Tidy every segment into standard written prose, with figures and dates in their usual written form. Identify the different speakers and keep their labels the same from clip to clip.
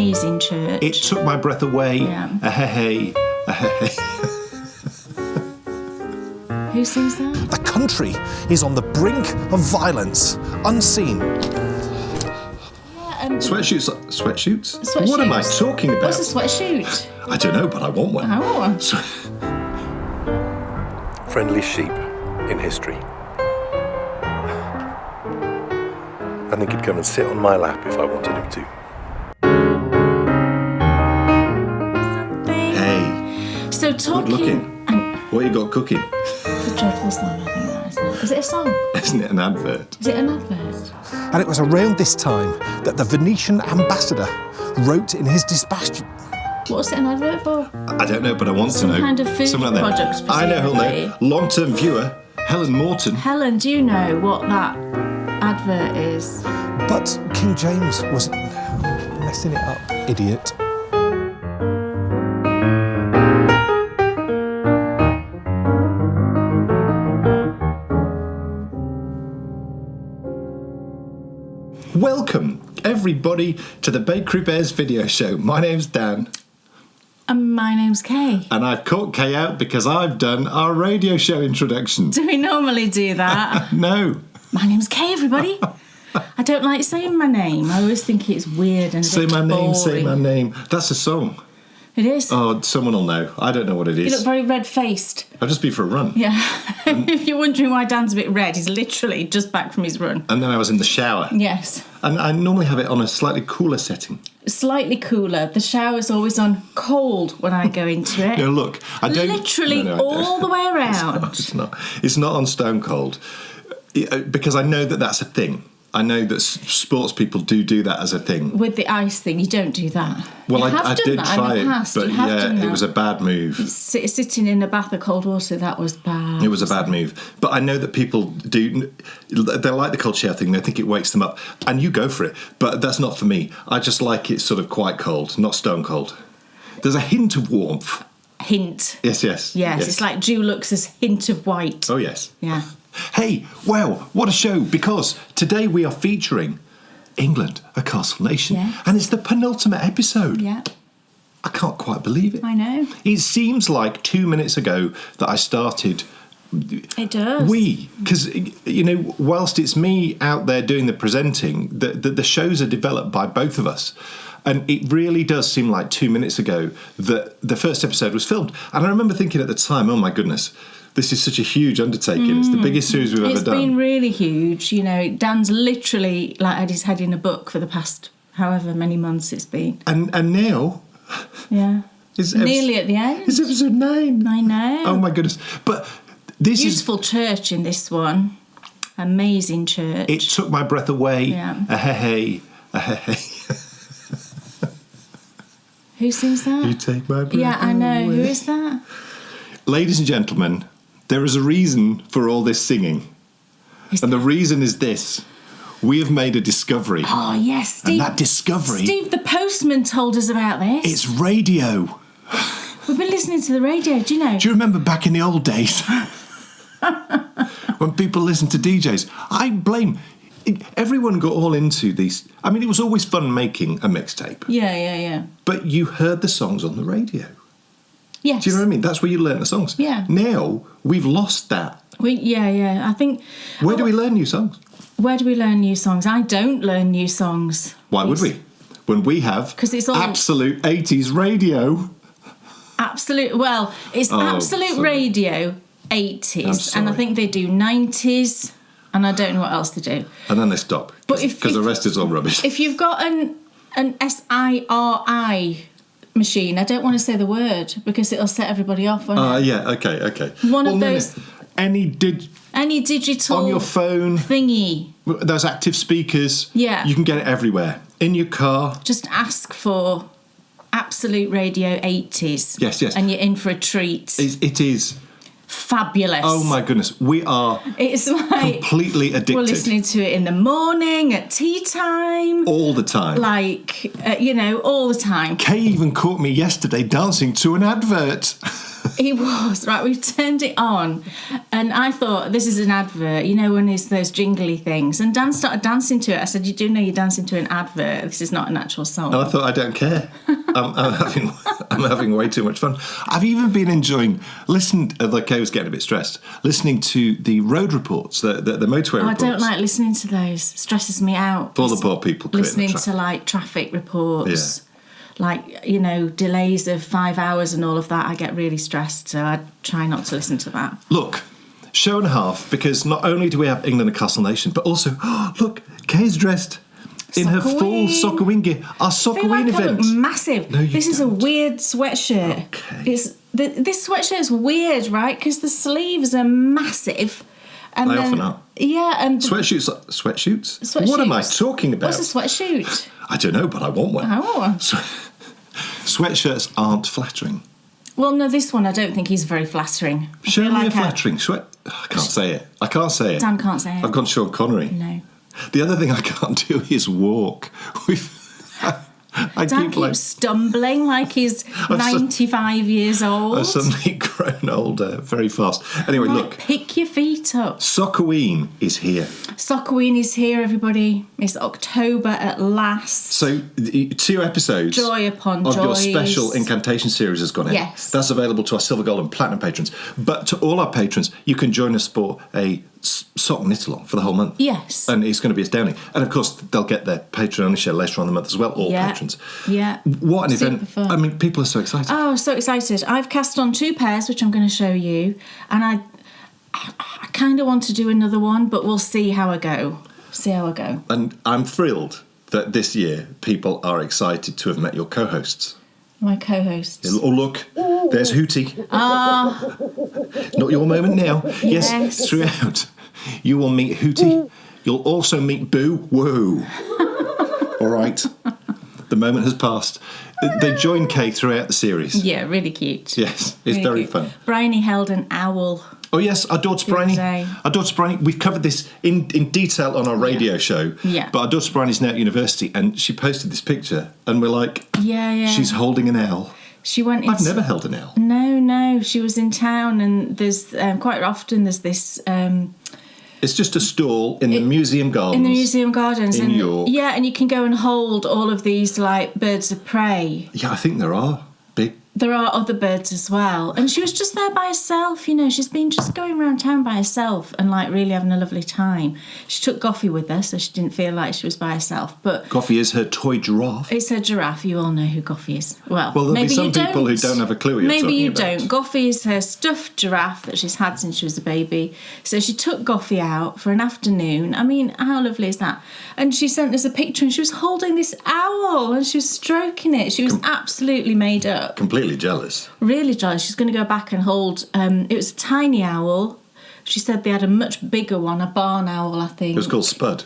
Speaker 1: amazing church.
Speaker 2: It took my breath away.
Speaker 1: Yeah.
Speaker 2: Hey.
Speaker 1: Who sings that?
Speaker 3: The country is on the brink of violence, unseen.
Speaker 2: Sweatshoots? What am I talking about?
Speaker 1: What's a sweatshoot?
Speaker 2: I don't know, but I want one.
Speaker 1: I want one.
Speaker 3: Friendly sheep in history. I think he'd come and sit on my lap if I wanted him to.
Speaker 2: Hey.
Speaker 1: So talking...
Speaker 2: Good looking. What you got cooking?
Speaker 1: It's a dreadful song, I think that is. Is it a song?
Speaker 2: Isn't it an advert?
Speaker 1: Is it an advert?
Speaker 3: And it was around this time that the Venetian ambassador wrote in his dispatch.
Speaker 1: What's it an advert for?
Speaker 2: I don't know, but I want to know.
Speaker 1: Some kind of food
Speaker 2: Something like that.
Speaker 1: product,
Speaker 2: I know who'll know.
Speaker 1: presumably.
Speaker 2: Long-term viewer, Helen Morton.
Speaker 1: Helen, do you know what that advert is?
Speaker 3: But King James was messing it up, idiot.
Speaker 2: Welcome, everybody, to the Bakery Bears video show. My name's Dan.
Speaker 1: And my name's Kay.
Speaker 2: And I've caught Kay out because I've done our radio show introduction.
Speaker 1: Do we normally do that?
Speaker 2: No.
Speaker 1: My name's Kay, everybody. I don't like saying my name. I always think it's weird and a
Speaker 2: Say
Speaker 1: bit
Speaker 2: my name,
Speaker 1: boring.
Speaker 2: say my name. That's a song.
Speaker 1: It is.
Speaker 2: Oh, someone will know. I don't know what it
Speaker 1: You
Speaker 2: is.
Speaker 1: look very red-faced.
Speaker 2: I'll just be for a run.
Speaker 1: Yeah. If you're wondering why Dan's a bit red, he's literally just back from his run.
Speaker 2: And then I was in the shower.
Speaker 1: Yes.
Speaker 2: And I normally have it on a slightly cooler setting.
Speaker 1: Slightly cooler. The shower's always on cold when I go into it.
Speaker 2: No, look, I don't...
Speaker 1: Literally
Speaker 2: No, I
Speaker 1: all
Speaker 2: don't.
Speaker 1: the way around.
Speaker 2: It's not. It's not on Stone Cold. Because I know that that's a thing. I know that sports people do that as a thing.
Speaker 1: With the ice thing, you don't do that.
Speaker 2: Well,
Speaker 1: You have
Speaker 2: I
Speaker 1: done
Speaker 2: did
Speaker 1: that
Speaker 2: try
Speaker 1: in
Speaker 2: it,
Speaker 1: the past.
Speaker 2: but
Speaker 1: You have done
Speaker 2: it
Speaker 1: that.
Speaker 2: was a bad move.
Speaker 1: Sitting in a bath of cold water, that was bad.
Speaker 2: It was a bad move. But I know that people do... They like the cold shower thing. They think it wakes them up. And you go for it. But that's not for me. I just like it sort of quite cold, not stone cold. There's a hint of warmth.
Speaker 1: Hint.
Speaker 2: Yes.
Speaker 1: Yes, it's like Dulux's hint of white.
Speaker 2: Oh, yes.
Speaker 1: Yeah.
Speaker 2: Hey, wow, what a show. Because today we are featuring England, a castle nation.
Speaker 1: Yeah.
Speaker 2: And it's the penultimate episode.
Speaker 1: Yeah.
Speaker 2: I can't quite believe it.
Speaker 1: I know.
Speaker 2: It seems like 2 minutes ago that I started...
Speaker 1: It does.
Speaker 2: Because, you know, whilst it's me out there doing the presenting, the shows are developed by both of us. And it really does seem like 2 minutes ago that the first episode was filmed. And I remember thinking at the time, oh my goodness, this is such a huge undertaking. It's the biggest series we've ever done.
Speaker 1: It's been really huge. You know, Dan's literally like had his head in a book for the past however many months it's been.
Speaker 2: And now...
Speaker 1: Yeah. Nearly at the end.
Speaker 2: It's episode 9.
Speaker 1: I know.
Speaker 2: Oh my goodness. But this
Speaker 1: Beautiful church in this one. Amazing church.
Speaker 2: It took my breath away.
Speaker 1: Yeah.
Speaker 2: Hey.
Speaker 1: Who sings that?
Speaker 2: You take my breath
Speaker 1: Yeah, I know.
Speaker 2: away.
Speaker 1: Who is that?
Speaker 2: Ladies and gentlemen, there is a reason for all this singing. And the reason is this. We have made a discovery.
Speaker 1: Oh, yes, Steve.
Speaker 2: And that discovery...
Speaker 1: Steve, the postman, told us about this.
Speaker 2: It's radio.
Speaker 1: We've been listening to the radio, do you know?
Speaker 2: Do you remember back in the old days? When people listened to DJs? I blame... Everyone got all into these... I mean, it was always fun making a mixtape.
Speaker 1: Yeah.
Speaker 2: But you heard the songs on the radio.
Speaker 1: Yes.
Speaker 2: Do you know what I mean? That's where you learn the songs.
Speaker 1: Yeah.
Speaker 2: Now, we've lost that.
Speaker 1: Yeah. I think...
Speaker 2: Where do we learn new songs?
Speaker 1: Where do we learn new songs? I don't learn new songs.
Speaker 2: Why would we? When we have
Speaker 1: 'Cause it's all-
Speaker 2: absolute 80s radio.
Speaker 1: Absolute... Well, it's Absolute
Speaker 2: sorry.
Speaker 1: Radio
Speaker 2: I'm
Speaker 1: 80s.
Speaker 2: sorry.
Speaker 1: And I think they do 90s. And I don't know what else they do.
Speaker 2: And then they stop.
Speaker 1: But
Speaker 2: Because the rest is all rubbish.
Speaker 1: If you've got an SIRI machine, I don't want to say the word because it'll set everybody off, won't it?
Speaker 2: Yeah, okay.
Speaker 1: One of those...
Speaker 2: Any
Speaker 1: digital...
Speaker 2: on your phone,
Speaker 1: thingy.
Speaker 2: those active speakers.
Speaker 1: Yeah.
Speaker 2: You can get it everywhere. In your car.
Speaker 1: Just ask for Absolute Radio 80s.
Speaker 2: Yes.
Speaker 1: And you're in for a treat.
Speaker 2: It is.
Speaker 1: Fabulous.
Speaker 2: Oh my goodness. We are
Speaker 1: It's like...
Speaker 2: completely addicted.
Speaker 1: We're listening to it in the morning, at tea time.
Speaker 2: All the time.
Speaker 1: Like, all the time.
Speaker 2: Kay even caught me yesterday dancing to an advert.
Speaker 1: He was, right, we turned it on and I thought, this is an advert, you know, when it's those jingly things. And Dan started dancing to it. I said, you do know you're dancing to an advert. This is not an actual song.
Speaker 2: And I thought, I don't care. I'm having way too much fun. I've even been enjoying, like I was getting a bit stressed, listening to the road reports, the motorway reports.
Speaker 1: I don't like listening to those. Stresses me out.
Speaker 2: For the poor people.
Speaker 1: Listening to, like, traffic reports. Yeah. Like, you know, delays of 5 hours and all of that, I get really stressed, so I try not to listen to that.
Speaker 2: Look, show and a half, because not only do we have England and Castle Nation, but also, look, Kay's dressed in her full Sockaween gear. Our Sockaween event. I look
Speaker 1: massive.
Speaker 2: No,
Speaker 1: this is a weird sweatshirt.
Speaker 2: Okay.
Speaker 1: This sweatshirt is weird, right? Because the sleeves are massive. And
Speaker 2: they often are.
Speaker 1: Yeah, and
Speaker 2: sweatshoots? What am I talking about?
Speaker 1: What's a sweatshirt?
Speaker 2: I don't know, but I want one.
Speaker 1: I want one.
Speaker 2: Sweatshirts aren't flattering.
Speaker 1: Well, no, this one I don't think is very flattering.
Speaker 2: Show me a flattering sweat. I can't say it.
Speaker 1: Dan can't say it.
Speaker 2: I've gone Sean Connery.
Speaker 1: No.
Speaker 2: The other thing I can't do is walk.
Speaker 1: Dan keeps stumbling like he's 95 years old.
Speaker 2: I've suddenly grown older very fast. Anyway, look.
Speaker 1: Pick your feet up.
Speaker 2: Sockaween is here.
Speaker 1: Sockaween is here, everybody. It's October at last.
Speaker 2: So 2 episodes
Speaker 1: Joy upon
Speaker 2: of
Speaker 1: joys.
Speaker 2: your special Incantation series has gone out.
Speaker 1: Yes.
Speaker 2: That's available to our Silver, Gold and Platinum patrons. But to all our patrons, you can join us for a sock knit-along for the whole month.
Speaker 1: Yes.
Speaker 2: And it's going to be astounding. And of course, they'll get their Patreon share later on in the month as well, all patrons.
Speaker 1: Yeah.
Speaker 2: What an
Speaker 1: Super
Speaker 2: event.
Speaker 1: Fun.
Speaker 2: I mean, people are so excited.
Speaker 1: Oh, so excited. I've cast on 2 pairs, which I'm going to show you. And I kind of want to do another one, but we'll see how I go.
Speaker 2: And I'm thrilled that this year people are excited to have met your co-hosts.
Speaker 1: My co-hosts.
Speaker 2: Oh, look, there's Hootie. Not your moment now. Yes, throughout. You will meet Hootie. You'll also meet Boo. Whoa. All right. The moment has passed. They join Kay throughout the series.
Speaker 1: Yeah, really cute.
Speaker 2: Yes, it's
Speaker 1: really
Speaker 2: very
Speaker 1: cute.
Speaker 2: fun.
Speaker 1: Bryony held an owl.
Speaker 2: Oh, yes, our daughter Bryony. We've covered this in detail on our radio show.
Speaker 1: Yeah.
Speaker 2: But our daughter Bryony's now at university, and she posted this picture, and we're like,
Speaker 1: yeah.
Speaker 2: She's holding an owl.
Speaker 1: She went into...
Speaker 2: I've never held an owl.
Speaker 1: No. She was in town, and there's quite often there's this...
Speaker 2: It's just a stall in the museum gardens.
Speaker 1: In the museum gardens.
Speaker 2: In York.
Speaker 1: Yeah, and you can go and hold all of these, like, birds of prey.
Speaker 2: Yeah, I think there are big...
Speaker 1: There are other birds as well. And she was just there by herself, you know. She's been just going around town by herself and, like, really having a lovely time. She took Goffy with her, so she didn't feel like she was by herself. But
Speaker 2: Goffy is her toy giraffe.
Speaker 1: It's her giraffe. You all know who Goffy is. Well,
Speaker 2: there'll
Speaker 1: maybe
Speaker 2: be some
Speaker 1: you don't.
Speaker 2: people who don't have a clue what you're
Speaker 1: Maybe you
Speaker 2: talking
Speaker 1: don't.
Speaker 2: about.
Speaker 1: Goffy is her stuffed giraffe that she's had since she was a baby. So she took Goffy out for an afternoon. I mean, how lovely is that? And she sent us a picture, and she was holding this owl, and she was stroking it. She was absolutely made up.
Speaker 2: Completely jealous.
Speaker 1: Really jealous. She's going to go back and hold... it was a tiny owl. She said they had a much bigger one, a barn owl, I think.
Speaker 2: It was called Spud.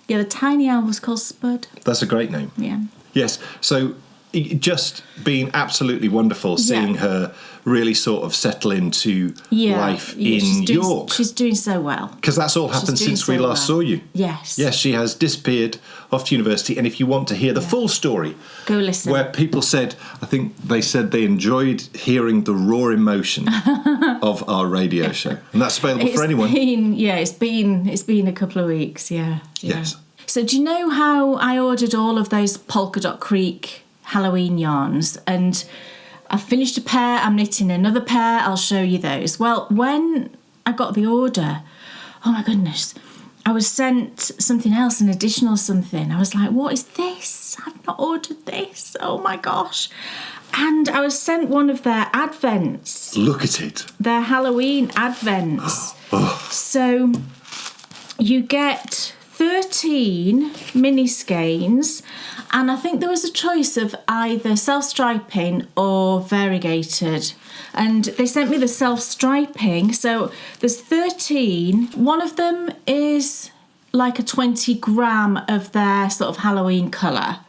Speaker 1: Yeah, the tiny owl was called Spud.
Speaker 2: That's a great name.
Speaker 1: Yeah.
Speaker 2: Yes, so it just been absolutely wonderful seeing her really sort of settle into life in York.
Speaker 1: She's doing so well.
Speaker 2: Because that's all happened since we last saw you.
Speaker 1: Yes.
Speaker 2: Yes, she has disappeared off to university, and if you want to hear the full story...
Speaker 1: Go listen.
Speaker 2: Where people said, I think they said they enjoyed hearing the raw emotion of our radio show. And that's available for anyone.
Speaker 1: It's been a couple of weeks, yeah.
Speaker 2: Yes.
Speaker 1: So do you know how I ordered all of those Polka Dot Creek Halloween yarns? And I've finished a pair, I'm knitting another pair, I'll show you those. Well, when I got the order, oh my goodness, I was sent something else, an additional something. I was like, what is this? I've not ordered this. Oh my gosh. And I was sent one of their advents.
Speaker 2: Look at it.
Speaker 1: Their Halloween advents. So you get 13 mini skeins, and I think there was a choice of either self-striping or variegated, and they sent me the self-striping. So there's 13. One of them is like a 20 gram of their sort of Halloween colour,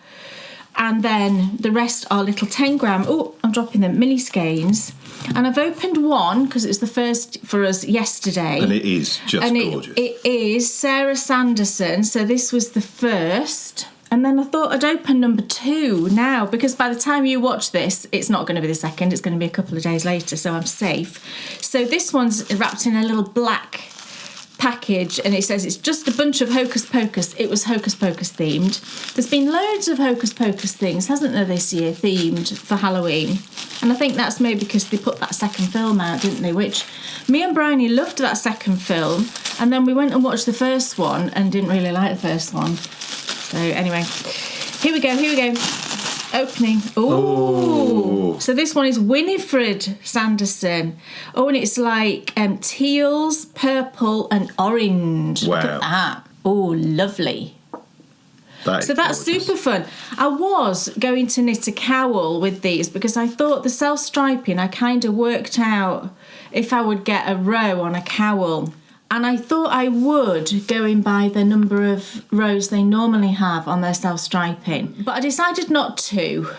Speaker 1: and then the rest are little 10 gram, I'm dropping them, mini skeins. And I've opened one because it was the first for us yesterday.
Speaker 2: And it is just gorgeous.
Speaker 1: It is Sarah Sanderson. So this was the first. And then I thought I'd open number 2 now, because by the time you watch this, it's not going to be the second, it's going to be a couple of days later, so I'm safe. So this one's wrapped in a little black package, and it says it's just a bunch of Hocus Pocus. It was Hocus Pocus themed. There's been loads of Hocus Pocus things, hasn't there, this year, themed for Halloween. And I think that's maybe because they put that second film out, didn't they? Which me and Bryony loved that second film, and then we went and watched the first one and didn't really like the first one. So anyway, here we go. Opening. Ooh. So this one is Winifred Sanderson. Oh, and it's like teals, purple and orange.
Speaker 2: Wow.
Speaker 1: Look at that. Oh, lovely.
Speaker 2: That's
Speaker 1: super fun. I was going to knit a cowl with these because I thought the self-striping, I kind of worked out if I would get a row on a cowl. And I thought I would, going by the number of rows they normally have on their self-striping. But I decided not to,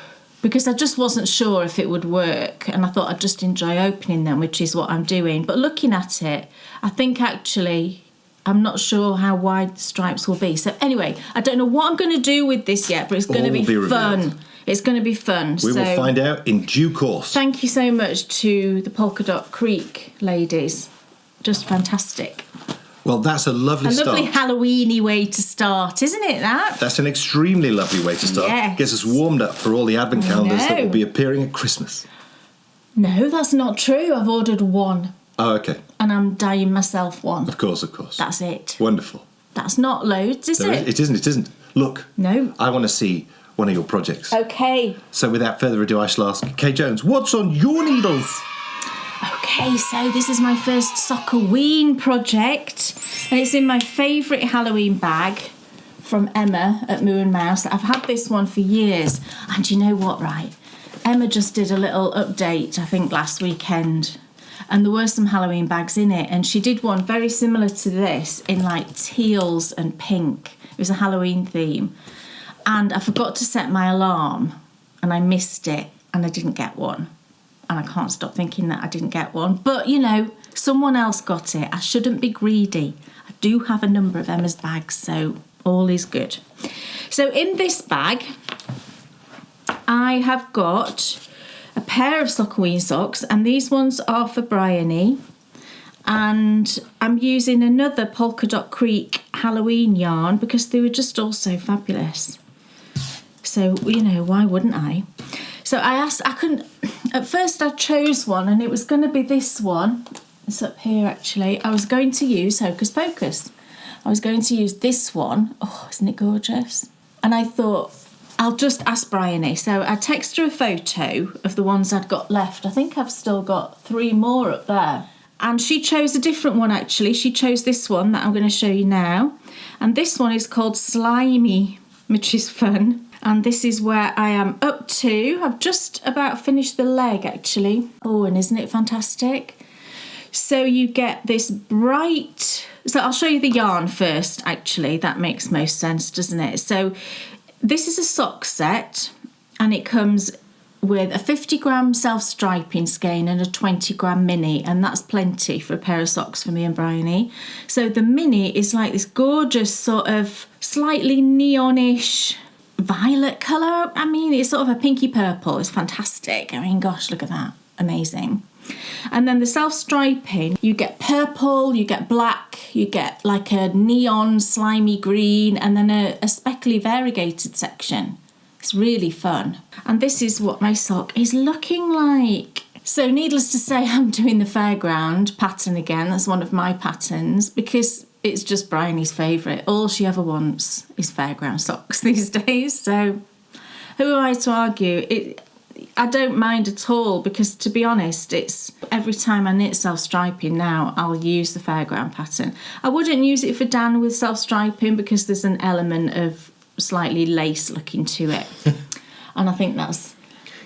Speaker 1: because I just wasn't sure if it would work. And I thought I'd just enjoy opening them, which is what I'm doing. But looking at it, I think actually, I'm not sure how wide the stripes will be. So anyway, I don't know what I'm going to do with this yet, but it's going to be fun. It's going to be fun.
Speaker 2: We will find out in due course.
Speaker 1: Thank you so much to the Polka Dot Creek ladies. Just fantastic.
Speaker 2: Well, that's a lovely start.
Speaker 1: A lovely Halloween-y way to start, isn't it, that?
Speaker 2: That's an extremely lovely way to start.
Speaker 1: Yes.
Speaker 2: Gets us warmed up for all the advent calendars that will be appearing at Christmas.
Speaker 1: No, that's not true. I've ordered one.
Speaker 2: Oh, okay.
Speaker 1: And I'm dyeing myself one.
Speaker 2: Of course.
Speaker 1: That's it.
Speaker 2: Wonderful.
Speaker 1: That's not loads, is it?
Speaker 2: It isn't. Look.
Speaker 1: No.
Speaker 2: I want to see one of your projects.
Speaker 1: Okay.
Speaker 2: So without further ado, I shall ask Kay Jones, what's on your needles?
Speaker 1: Okay, so this is my first Sockaween project, and it's in my favourite Halloween bag from Emma at Moo and Mouse. I've had this one for years, and you know what, right? Emma just did a little update, I think, last weekend, and there were some Halloween bags in it, and she did one very similar to this in like teals and pink. It was a Halloween theme, and I forgot to set my alarm, and I missed it, and I didn't get one. And I can't stop thinking that I didn't get one. But, you know, someone else got it. I shouldn't be greedy. I do have a number of Emma's bags, so all is good. So in this bag, I have got a pair of Sockaween socks, and these ones are for Bryony. And I'm using another Polka Dot Creek Halloween yarn because they were just all so fabulous. So, you know, why wouldn't I? So at first I chose one, and it was going to be this one. It's up here, actually. I was going to use Hocus Pocus. I was going to use this one. Oh, isn't it gorgeous? And I thought, I'll just ask Bryony. So I texted her a photo of the ones I'd got left. I think I've still got 3 more up there. And she chose a different one, actually. She chose this one that I'm going to show you now. And this one is called Slimy, which is fun. And this is where I am up to. I've just about finished the leg, actually. Oh, and isn't it fantastic? So you get this bright... So I'll show you the yarn first, actually. That makes most sense, doesn't it? So this is a sock set, and it comes with a 50-gram self-striping skein and a 20-gram mini, and that's plenty for a pair of socks for me and Bryony. So the mini is like this gorgeous sort of slightly neonish violet colour. I mean, it's sort of a pinky purple. It's fantastic. I mean, gosh, look at that. Amazing. And then the self-striping, you get purple, you get black, you get like a neon slimy green, and then a speckly variegated section. It's really fun. And this is what my sock is looking like. So needless to say, I'm doing the fairground pattern again. That's one of my patterns because it's just Bryony's favourite. All she ever wants is fairground socks these days. So who am I to argue? I don't mind at all because, to be honest, it's every time I knit self-striping now, I'll use the fairground pattern. I wouldn't use it for Dan with self-striping because there's an element of slightly lace looking to it. And I think that's...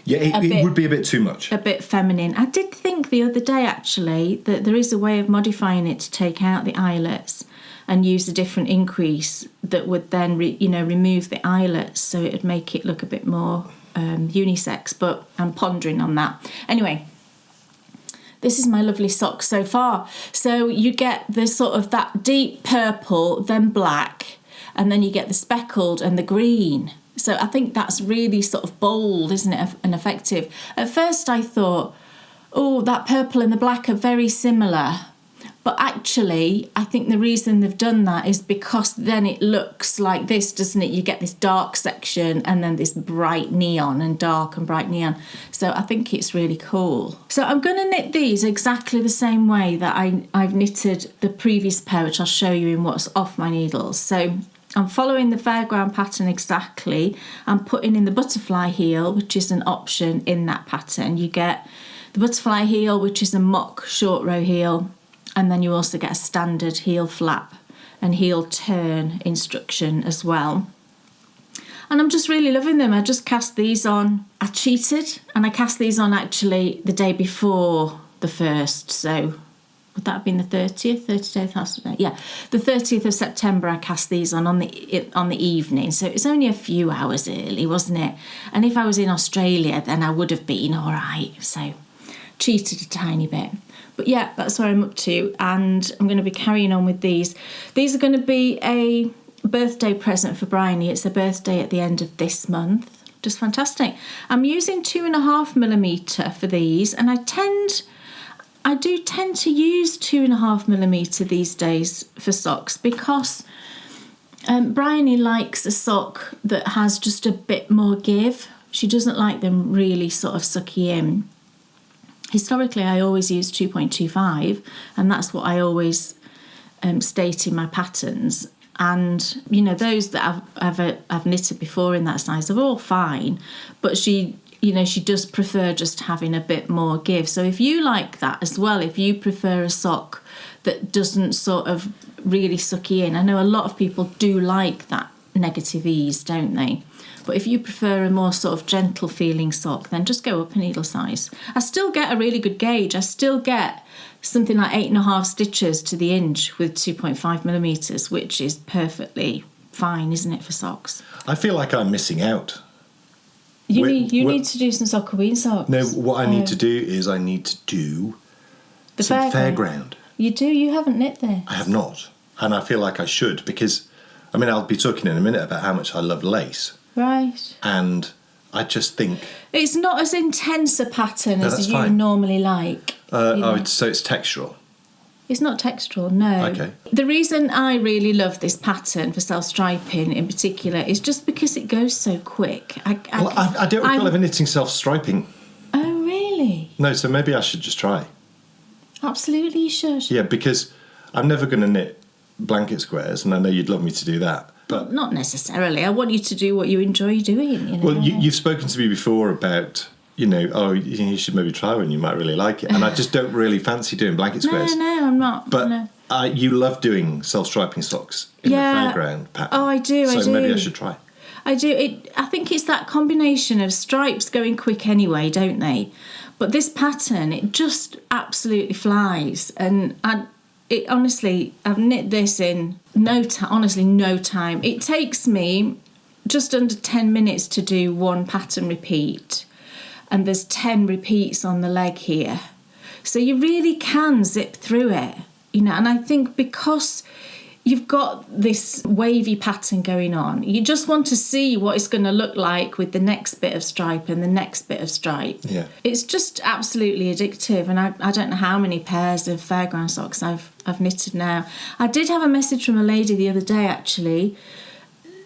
Speaker 2: Yeah, it would be a bit too much.
Speaker 1: A bit feminine. I did think the other day, actually, that there is a way of modifying it to take out the eyelets and use a different increase that would then, remove the eyelets, so it would make it look a bit more unisex, but I'm pondering on that. Anyway, this is my lovely sock so far. So you get the sort of that deep purple, then black, and then you get the speckled and the green. So I think that's really sort of bold, isn't it, and effective. At first I thought, oh, that purple and the black are very similar. But actually, I think the reason they've done that is because then it looks like this, doesn't it? You get this dark section and then this bright neon and dark and bright neon. So I think it's really cool. So I'm going to knit these exactly the same way that I've knitted the previous pair, which I'll show you in what's off my needles. So I'm following the fairground pattern exactly. I'm putting in the butterfly heel, which is an option in that pattern. You get the butterfly heel, which is a mock short row heel. And then you also get a standard heel flap and heel turn instruction as well. And I'm just really loving them. I just cast these on. I cheated and I cast these on actually the day before the 1st. So would that have been the 30th? 30th? Yeah, the 30th of September I cast these on the evening. So it's only a few hours early, wasn't it? And if I was in Australia, then I would have been all right. So cheated a tiny bit. But yeah, that's where I'm up to, and I'm going to be carrying on with these. These are going to be a birthday present for Bryony. It's her birthday at the end of this month. Just fantastic. I'm using 2.5mm for these, and I do tend to use 2.5mm these days for socks because Bryony likes a sock that has just a bit more give. She doesn't like them really sort of sucky in. Historically, I always use 2.25, and that's what I always state in my patterns. And, you know, those that I've knitted before in that size are all fine, but she does prefer just having a bit more give. So if you like that as well, if you prefer a sock that doesn't sort of really suck you in, I know a lot of people do like that negative ease, don't they? But if you prefer a more sort of gentle feeling sock, then just go up a needle size. I still get a really good gauge. I still get something like 8.5 stitches to the inch with 2.5mm, which is perfectly fine, isn't it, for socks?
Speaker 2: I feel like I'm missing out.
Speaker 1: You need to do some Sockaween socks.
Speaker 2: No, what I need to do is I need to do some fairground.
Speaker 1: You do? You haven't knit this?
Speaker 2: I have not. And I feel like I should because, I mean, I'll be talking in a minute about how much I love lace.
Speaker 1: Right.
Speaker 2: And I just think...
Speaker 1: It's not as intense a pattern as you normally like.
Speaker 2: So it's textural?
Speaker 1: It's not textural, no.
Speaker 2: Okay.
Speaker 1: The reason I really love this pattern for self-striping in particular is just because it goes so quick. I
Speaker 2: don't recall ever knitting self-striping.
Speaker 1: Oh, really?
Speaker 2: No, so maybe I should just try.
Speaker 1: Absolutely, you should.
Speaker 2: Yeah, because I'm never going to knit blanket squares, and I know you'd love me to do that. But
Speaker 1: not necessarily. I want you to do what you enjoy doing. You know?
Speaker 2: Well, you've spoken to me before about, you should maybe try one, you might really like it. And I just don't really fancy doing blanket squares.
Speaker 1: No, I'm not.
Speaker 2: But
Speaker 1: no.
Speaker 2: You love doing self-striping socks in the fairground pattern.
Speaker 1: Oh, I do,
Speaker 2: So maybe I should try.
Speaker 1: I do. I think it's that combination of stripes going quick anyway, don't they? But this pattern, it just absolutely flies. And I've knit this in no time. It takes me just under 10 minutes to do one pattern repeat, and there's 10 repeats on the leg here. So you really can zip through it, and I think because you've got this wavy pattern going on, you just want to see what it's going to look like with the next bit of stripe and the next bit of stripe.
Speaker 2: Yeah.
Speaker 1: It's just absolutely addictive, and I don't know how many pairs of fairground socks I've knitted now. I did have a message from a lady the other day, actually,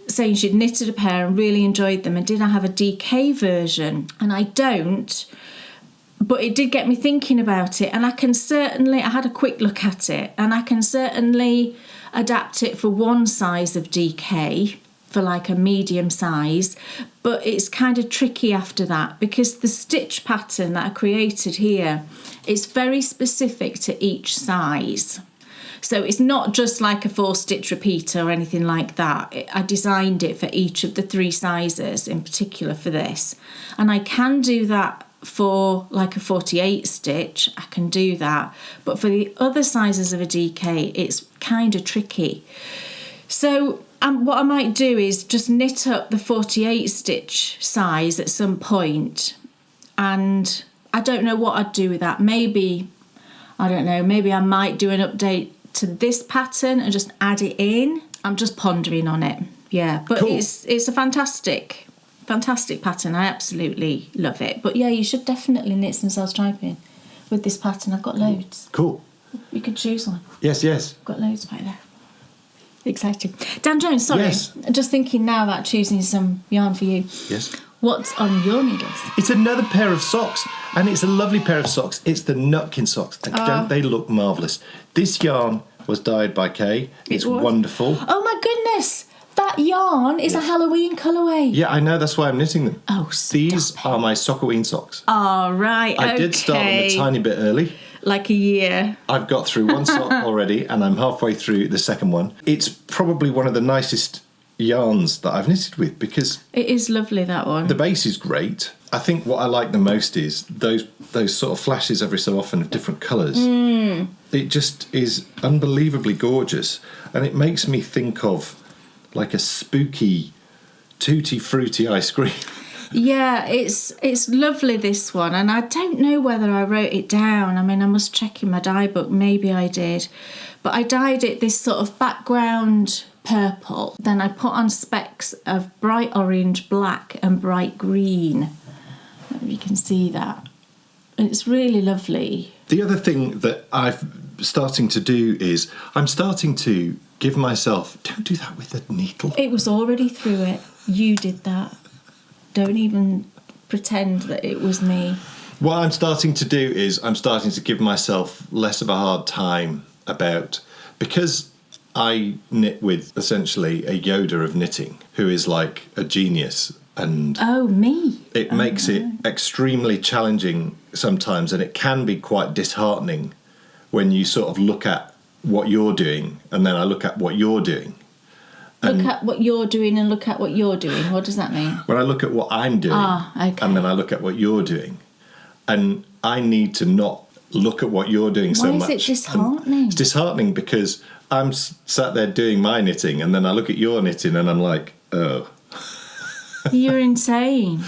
Speaker 1: saying she'd knitted a pair and really enjoyed them, and did I have a DK version? And I don't, but it did get me thinking about it, and I had a quick look at it, and I can certainly adapt it for one size of DK, for like a medium size, but it's kind of tricky after that because the stitch pattern that I created here is very specific to each size. So it's not just like a 4-stitch repeater or anything like that. I designed it for each of the 3 sizes in particular for this. And I can do that for like a 48 stitch, I can do that. But for the other sizes of a DK, it's kind of tricky. So what I might do is just knit up the 48 stitch size at some point. And I don't know what I'd do with that. Maybe I might do an update to this pattern and just add it in I'm just pondering on it. Yeah, but
Speaker 2: Cool.
Speaker 1: it's a fantastic pattern. I absolutely love it. But yeah, you should definitely knit some self-striping with this pattern. I've got loads.
Speaker 2: Cool.
Speaker 1: You could choose one.
Speaker 2: Yes.
Speaker 1: I've got loads right there. Exciting. Dan Jones, sorry.
Speaker 2: Yes.
Speaker 1: I'm just thinking now about choosing some yarn for you.
Speaker 2: Yes.
Speaker 1: What's on your needles?
Speaker 2: It's another pair of socks, and it's a lovely pair of socks. It's the Nutkin socks, and don't they look marvellous? This yarn was dyed by Kay. It's wonderful.
Speaker 1: Oh my goodness! That yarn is a Halloween colourway.
Speaker 2: Yeah, I know. That's why I'm knitting them.
Speaker 1: Oh,
Speaker 2: These are my Sockoween socks.
Speaker 1: Oh, right.
Speaker 2: I did start them a tiny bit early.
Speaker 1: Like a year.
Speaker 2: I've got through one sock already, and I'm halfway through the second one. It's probably one of the nicest yarns that I've knitted with because
Speaker 1: it is lovely, that one.
Speaker 2: the base is great. I think what I like the most is those sort of flashes every so often of different colours. It just is unbelievably gorgeous, and it makes me think of like a spooky tutti frutti ice cream.
Speaker 1: Yeah, it's lovely, this one, and I don't know whether I wrote it down. I mean, I must check in my dye book. Maybe I did, but I dyed it this sort of background purple. Then I put on specks of bright orange, black, and bright green. I don't know if you can see that. It's really lovely.
Speaker 2: The other thing that I'm starting to do is I'm starting to give myself... Don't do that with the needle.
Speaker 1: It was already through it. You did that. Don't even pretend that it was me.
Speaker 2: What I'm starting to do is I'm starting to give myself less of a hard time about... Because I knit with essentially a Yoda of knitting, who is like a genius, and...
Speaker 1: Oh, me?
Speaker 2: It makes it extremely challenging sometimes, and it can be quite disheartening when you sort of look at what you're doing, and then I look at what you're doing.
Speaker 1: Look at what you're doing and look at what you're doing. What does that mean?
Speaker 2: When I look at what I'm doing, and then I look at what you're doing, and I need to not look at what you're doing so much.
Speaker 1: Why is it disheartening?
Speaker 2: It's disheartening because I'm sat there doing my knitting, and then I look at your knitting, and I'm like, oh.
Speaker 1: You're insane.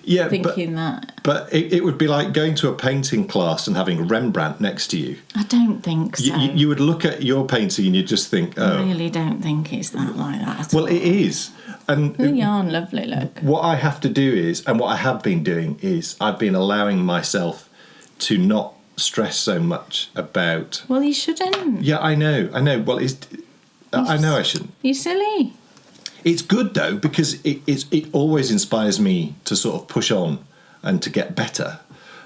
Speaker 2: Yeah,
Speaker 1: thinking that.
Speaker 2: But it would be like going to a painting class and having Rembrandt next to you.
Speaker 1: I don't think so.
Speaker 2: You would look at your painting and you'd just think, oh.
Speaker 1: I really don't think it's that like that at all.
Speaker 2: Well, it is. And
Speaker 1: the yarn, lovely, look.
Speaker 2: What I have to do is, and what I have been doing is, I've been allowing myself to not stress so much about...
Speaker 1: Well, you shouldn't.
Speaker 2: Yeah, I know. Well, I know I shouldn't.
Speaker 1: You're silly.
Speaker 2: It's good though, because it always inspires me to sort of push on and to get better.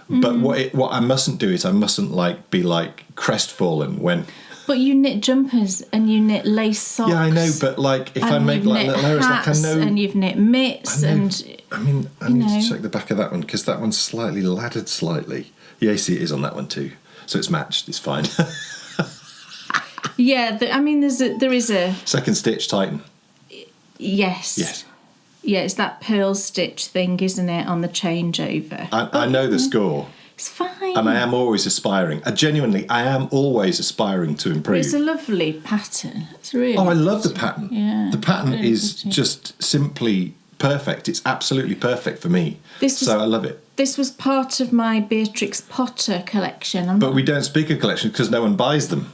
Speaker 2: But what I mustn't do is I mustn't be crestfallen when.
Speaker 1: But you knit jumpers and you knit lace socks.
Speaker 2: Yeah, I know. But if I make little layers, I know.
Speaker 1: And you've knit mitts and.
Speaker 2: I mean, I need to check the back of that one because that one's slightly laddered slightly. Yeah, see, it is on that one too. So it's matched. It's fine.
Speaker 1: Yeah, there is a
Speaker 2: second stitch tighten.
Speaker 1: Yes. Yeah, it's that pearl stitch thing, isn't it, on the changeover?
Speaker 2: I know the score.
Speaker 1: It's fine.
Speaker 2: And I am always aspiring. I am always aspiring to improve.
Speaker 1: It's a lovely pattern. It's really.
Speaker 2: Oh, I love the pattern.
Speaker 1: Yeah.
Speaker 2: The pattern is just simply perfect. It's absolutely perfect for me. I love it.
Speaker 1: This was part of my Beatrix Potter collection.
Speaker 2: But we don't speak of collection because no one buys them.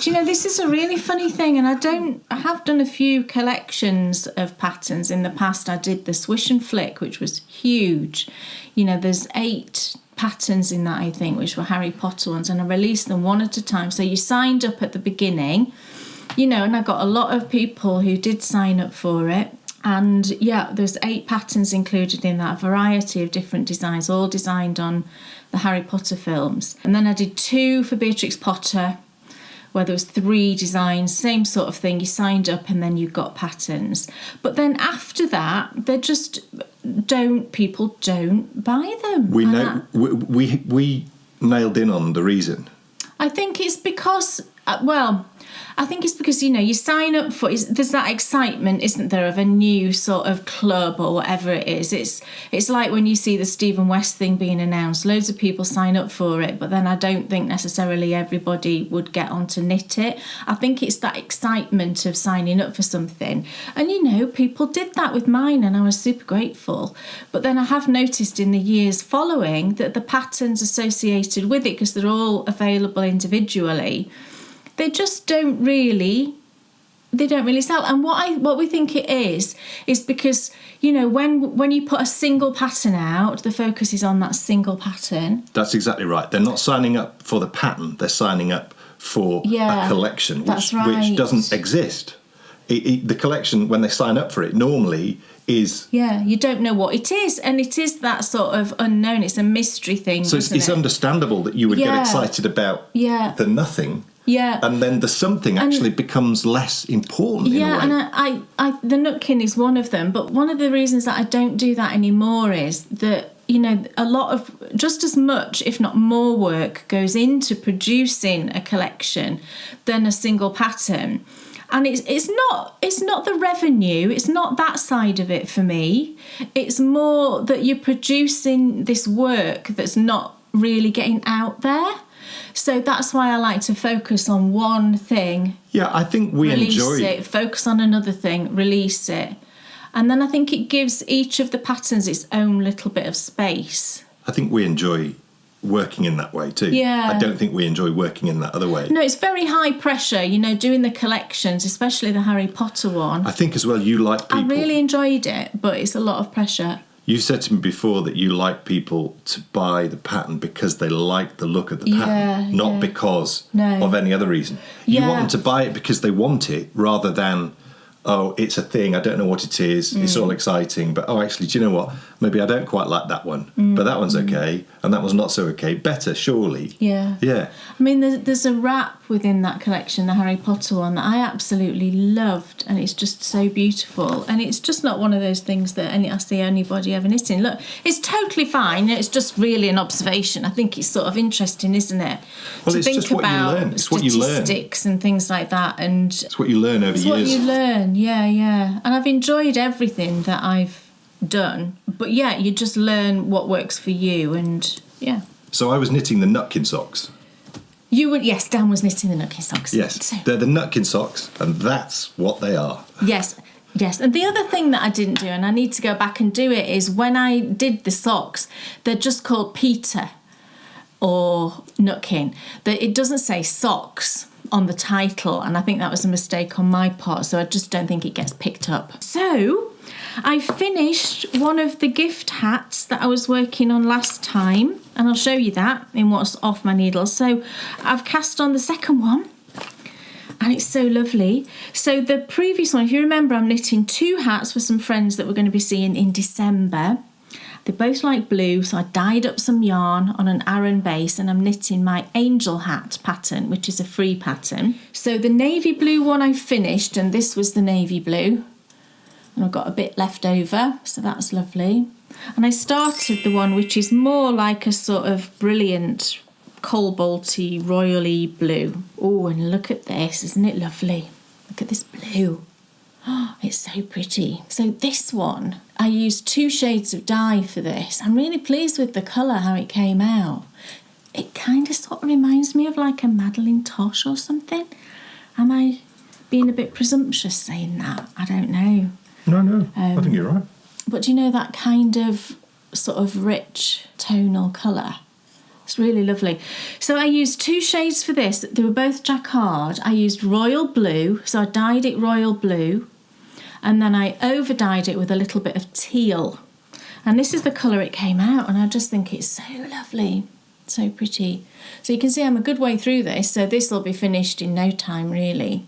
Speaker 1: Do you know, this is a really funny thing, and I have done a few collections of patterns in the past. I did the Swish and Flick, which was huge. You know, there's 8 patterns in that, I think, which were Harry Potter ones, and I released them one at a time. So you signed up at the beginning, and I got a lot of people who did sign up for it. And yeah, there's 8 patterns included in that, a variety of different designs, all designed on the Harry Potter films. And then I did 2 for Beatrix Potter, where there was 3 designs, same sort of thing. You signed up and then you got patterns. But then after that, people don't buy them.
Speaker 2: We know we nailed in on the reason.
Speaker 1: I think it's because you sign up for there's that excitement, isn't there, of a new sort of club or whatever it is. It's like when you see the Stephen West thing being announced, loads of people sign up for it, but then I don't think necessarily everybody would get on to knit it. I think it's that excitement of signing up for something, and people did that with mine, and I was super grateful. But then I have noticed in the years following that the patterns associated with it, because they're all available individually, they just don't really They don't really sell. And what we think it is because, you know, when you put a single pattern out, the focus is on that single pattern.
Speaker 2: That's exactly right. They're not signing up for the pattern. They're signing up for a collection, which doesn't exist. The collection, when they sign up for it, normally is...
Speaker 1: Yeah, you don't know what it is. And it is that sort of unknown. It's a mystery thing,
Speaker 2: so it's understandable that you would get excited about the nothing.
Speaker 1: Yeah.
Speaker 2: And then the something actually becomes less important in a way.
Speaker 1: And I the nutkin is one of them. But one of the reasons that I don't do that anymore is that, you know, a lot of, just as much, if not more work goes into producing a collection than a single pattern. And it's not the revenue, it's not that side of it for me. It's more that you're producing this work that's not really getting out there. So that's why I like to focus on one thing.
Speaker 2: Yeah, I think we enjoy
Speaker 1: it, focus on another thing, release it. And then I think it gives each of the patterns its own little bit of space.
Speaker 2: I think we enjoy working in that way too.
Speaker 1: Yeah.
Speaker 2: I don't think we enjoy working in that other way.
Speaker 1: No, it's very high pressure, you know, doing the collections, especially the Harry Potter one.
Speaker 2: I think as well you like people...
Speaker 1: I really enjoyed it, but it's a lot of pressure.
Speaker 2: You said to me before that you like people to buy the pattern because they like the look of the pattern, not because of any other reason. You want them to buy it because they want it, rather than, oh, it's a thing, I don't know what it is, it's all exciting, but oh, actually, do you know what? Maybe I don't quite like that one, but that one's okay, and that one's not so okay. Better, surely.
Speaker 1: Yeah.
Speaker 2: Yeah.
Speaker 1: I mean, there's a wrap within that collection, the Harry Potter one, that I absolutely loved, and it's just so beautiful. And it's just not one of those things that I see anybody ever knitting. Look, it's totally fine. It's just really an observation. I think it's sort of interesting, isn't it?
Speaker 2: Well,
Speaker 1: to
Speaker 2: it's
Speaker 1: think
Speaker 2: just what
Speaker 1: about
Speaker 2: you learn. It's what you learn.
Speaker 1: Statistics and things like that. And
Speaker 2: it's what you learn over years.
Speaker 1: It's what you learn, yeah. And I've enjoyed everything that I've done. But yeah, you just learn what works for you, and yeah.
Speaker 2: So I was knitting the Nutkin socks.
Speaker 1: Yes, Dan was knitting the Nutkin socks.
Speaker 2: Yes, they're the Nutkin socks, and that's what they are.
Speaker 1: Yes. And the other thing that I didn't do, and I need to go back and do it, is when I did the socks, they're just called Peter or Nutkin. It doesn't say socks on the title, and I think that was a mistake on my part, so I just don't think it gets picked up. So I finished one of the gift hats that I was working on last time, and I'll show you that in what's off my needle. So I've cast on the second one, and it's so lovely. So the previous one, if you remember, I'm knitting 2 hats for some friends that we're going to be seeing in December. They both like blue, so I dyed up some yarn on an Aran base, and I'm knitting my angel hat pattern, which is a free pattern. So the navy blue one I finished, and this was the navy blue. And I've got a bit left over, so that's lovely. And I started the one which is more like a sort of brilliant cobalty, royally blue. Oh, and look at this, isn't it lovely? Look at this blue. Oh, it's so pretty. So this one, I used 2 shades of dye for this. I'm really pleased with the colour, how it came out. It kind of sort of reminds me of like a Madeline Tosh or something. Am I being a bit presumptuous saying that? I don't know.
Speaker 2: No, I think you're right.
Speaker 1: But do you know that kind of sort of rich tonal colour? It's really lovely. So I used 2 shades for this. They were both jacquard. I used royal blue, so I dyed it royal blue, and then I over-dyed it with a little bit of teal. And this is the colour it came out, and I just think it's so lovely, so pretty. So you can see I'm a good way through this, so this will be finished in no time, really.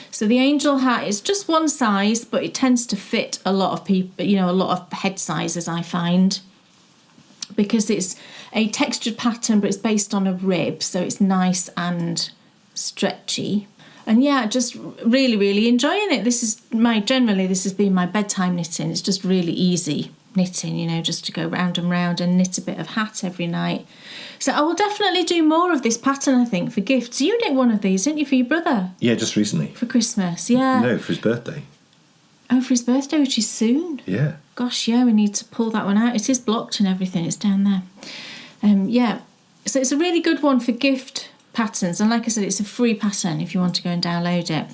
Speaker 1: So the angel hat is just one size, but it tends to fit a lot of people, you know, a lot of head sizes, I find, because it's a textured pattern, but it's based on a rib, so it's nice and stretchy. And yeah, just really, really enjoying it. This has been my bedtime knitting. It's just really easy knitting, you know, just to go round and round and knit a bit of hat every night. So I will definitely do more of this pattern, I think, for gifts. You did one of these, didn't you, for your brother?
Speaker 2: Yeah, just recently.
Speaker 1: For Christmas, yeah.
Speaker 2: No, for his birthday.
Speaker 1: Oh, for his birthday, which is soon?
Speaker 2: Yeah.
Speaker 1: Gosh, yeah, we need to pull that one out. It is blocked and everything. It's down there. Yeah. So it's a really good one for gift patterns. And like I said, it's a free pattern if you want to go and download it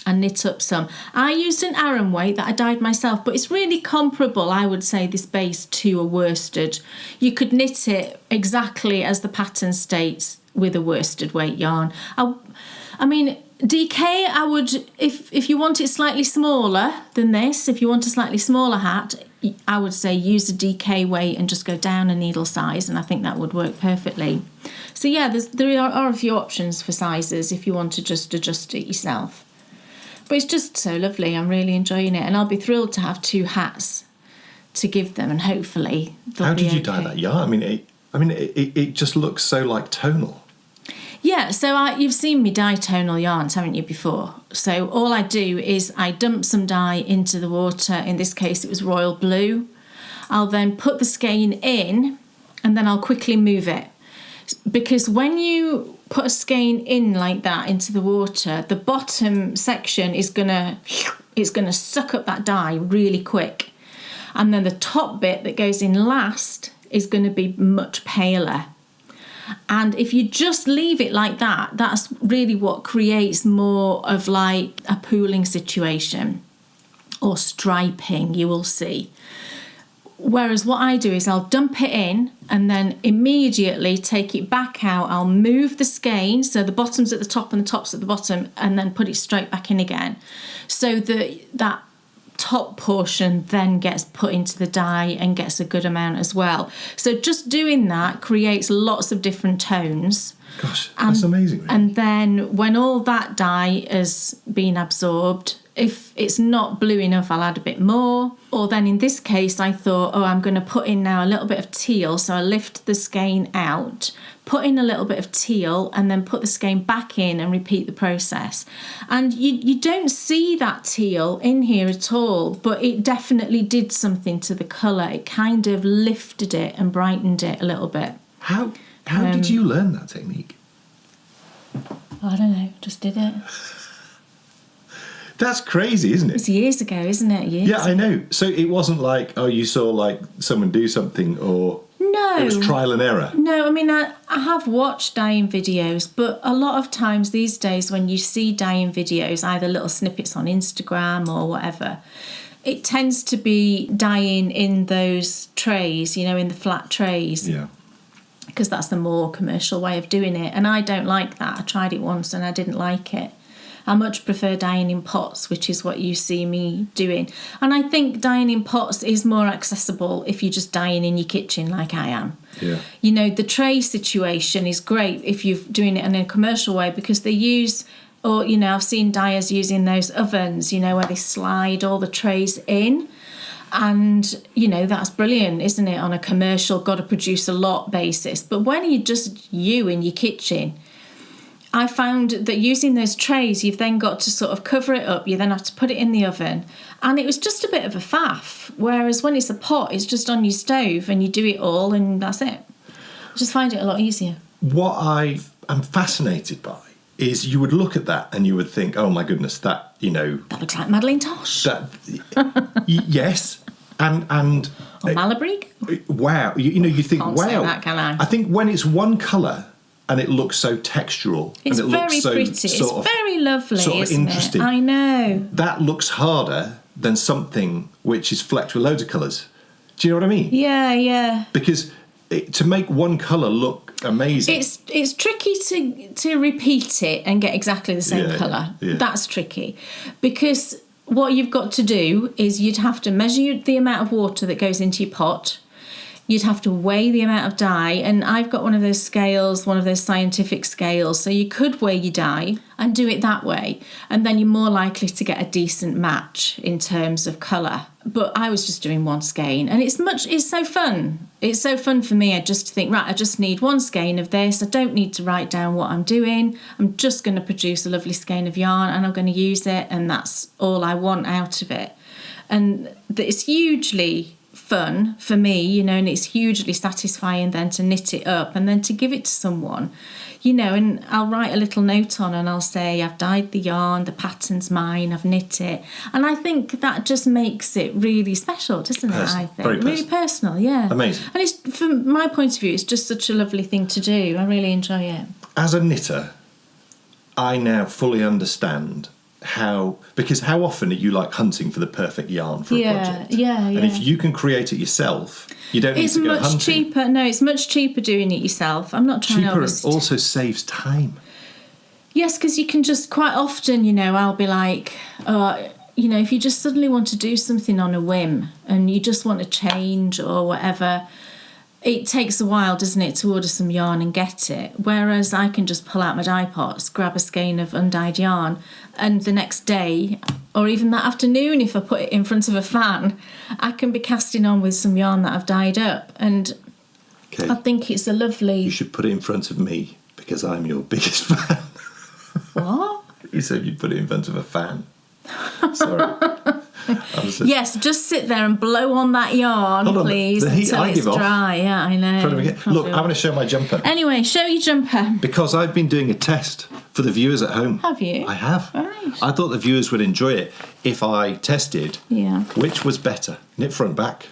Speaker 1: and knit up some. I used an Aran weight that I dyed myself, but it's really comparable, I would say, this base to a worsted. You could knit it exactly as the pattern states with a worsted weight yarn. I mean, DK, I would, if you want it slightly smaller than this, if you want a slightly smaller hat, I would say use a DK weight and just go down a needle size, and I think that would work perfectly. So yeah, there are a few options for sizes if you want to just adjust it yourself. But it's just so lovely. I'm really enjoying it, and I'll be thrilled to have 2 hats to give them, and hopefully they'll
Speaker 2: How
Speaker 1: be
Speaker 2: did you
Speaker 1: okay.
Speaker 2: dye that yarn? It just looks so like tonal.
Speaker 1: Yeah, so you've seen me dye tonal yarns, haven't you, before? So all I do is I dump some dye into the water. In this case, it was royal blue. I'll then put the skein in, and then I'll quickly move it. Because when you put a skein in like that into the water, the bottom section is gonna suck up that dye really quick. And then the top bit that goes in last is going to be much paler. And if you just leave it like that, that's really what creates more of like a pooling situation or striping, you will see. Whereas what I do is I'll dump it in and then immediately take it back out. I'll move the skein, so the bottom's at the top and the top's at the bottom, and then put it straight back in again. So that top portion then gets put into the dye and gets a good amount as well. So just doing that creates lots of different tones.
Speaker 2: Gosh, that's amazing. Really.
Speaker 1: And then when all that dye has been absorbed, if it's not blue enough, I'll add a bit more. Or then in this case, I thought, I'm going to put in now a little bit of teal. So I lift the skein out, put in a little bit of teal, and then put the skein back in and repeat the process. And you don't see that teal in here at all, but it definitely did something to the colour. It kind of lifted it and brightened it a little bit.
Speaker 2: How did you learn that technique?
Speaker 1: I don't know, just did it.
Speaker 2: That's crazy, isn't it?
Speaker 1: It's years ago, isn't it?
Speaker 2: Yeah, I know. So it wasn't like, you saw like someone do something, or
Speaker 1: no,
Speaker 2: it was trial and error.
Speaker 1: No, I mean, I have watched dyeing videos, but a lot of times these days when you see dyeing videos, either little snippets on Instagram or whatever, it tends to be dyeing in those trays, in the flat trays.
Speaker 2: Yeah.
Speaker 1: Because that's the more commercial way of doing it. And I don't like that. I tried it once and I didn't like it. I much prefer dyeing in pots, which is what you see me doing. And I think dyeing in pots is more accessible if you're just dyeing in your kitchen like I am.
Speaker 2: Yeah.
Speaker 1: The tray situation is great if you're doing it in a commercial way, because they use, or, I've seen dyers using those ovens, where they slide all the trays in. And, that's brilliant, isn't it, on a commercial, got to produce a lot basis. But when you're just you in your kitchen, I found that using those trays, you've then got to sort of cover it up. You then have to put it in the oven. And it was just a bit of a faff. Whereas when it's a pot, it's just on your stove and you do it all and that's it. I just find it a lot easier.
Speaker 2: What I am fascinated by is you would look at that and you would think, oh my goodness, that,
Speaker 1: That looks like Madeleine Tosh.
Speaker 2: Yes. And
Speaker 1: or Malabreek.
Speaker 2: Wow. You think,
Speaker 1: Can't
Speaker 2: wow.
Speaker 1: say that, can I?
Speaker 2: I think when it's one colour and it looks so textural,
Speaker 1: It's
Speaker 2: and it
Speaker 1: very
Speaker 2: looks so
Speaker 1: pretty. It's very lovely,
Speaker 2: sort of
Speaker 1: isn't
Speaker 2: interesting.
Speaker 1: it? I know.
Speaker 2: That looks harder than something which is flecked with loads of colours. Do you know what I mean?
Speaker 1: Yeah.
Speaker 2: Because to make one colour look amazing,
Speaker 1: it's tricky to repeat it and get exactly the same colour.
Speaker 2: Yeah.
Speaker 1: That's tricky, because what you've got to do is you'd have to measure the amount of water that goes into your pot. You'd have to weigh the amount of dye, and I've got one of those scales, one of those scientific scales, so you could weigh your dye and do it that way, and then you're more likely to get a decent match in terms of colour. But I was just doing one skein, and it's so fun. It's so fun for me. I just think, right, I just need one skein of this. I don't need to write down what I'm doing. I'm just going to produce a lovely skein of yarn, and I'm going to use it, and that's all I want out of it. And it's hugely fun for me, and it's hugely satisfying then to knit it up and then to give it to someone, and I'll write a little note on and I'll say I've dyed the yarn, the pattern's mine, I've knit it, and I think that just makes it really special, doesn't it? I think
Speaker 2: very
Speaker 1: really personal, yeah,
Speaker 2: amazing.
Speaker 1: And it's, from my point of view, it's just such a lovely thing to do. I really enjoy it.
Speaker 2: As a knitter, I now fully understand because how often are you like hunting for the perfect yarn for a project?
Speaker 1: Yeah.
Speaker 2: And if you can create it yourself, you don't need to go hunting.
Speaker 1: It's much cheaper. No, it's much cheaper doing it yourself. I'm not trying to
Speaker 2: also saves time.
Speaker 1: Yes, because you can just quite often, I'll be like, if you just suddenly want to do something on a whim and you just want to change or whatever, it takes a while, doesn't it, to order some yarn and get it. Whereas I can just pull out my dye pots, grab a skein of undyed yarn, and the next day, or even that afternoon, if I put it in front of a fan, I can be casting on with some yarn that I've dyed up. And
Speaker 2: Okay.
Speaker 1: I think it's a lovely...
Speaker 2: You should put it in front of me because I'm your biggest fan.
Speaker 1: What?
Speaker 2: You said you'd put it in front of a fan. Sorry.
Speaker 1: Yes, just sit there and blow on that yarn,
Speaker 2: Hold on,
Speaker 1: please,
Speaker 2: the heat
Speaker 1: until
Speaker 2: I
Speaker 1: it's
Speaker 2: give off.
Speaker 1: dry. Yeah, I know.
Speaker 2: Look, I'm going to show my jumper.
Speaker 1: Anyway, show your jumper.
Speaker 2: Because I've been doing a test for the viewers at home.
Speaker 1: Have you?
Speaker 2: I have.
Speaker 1: Right.
Speaker 2: I thought the viewers would enjoy it if I tested which was better, knit front back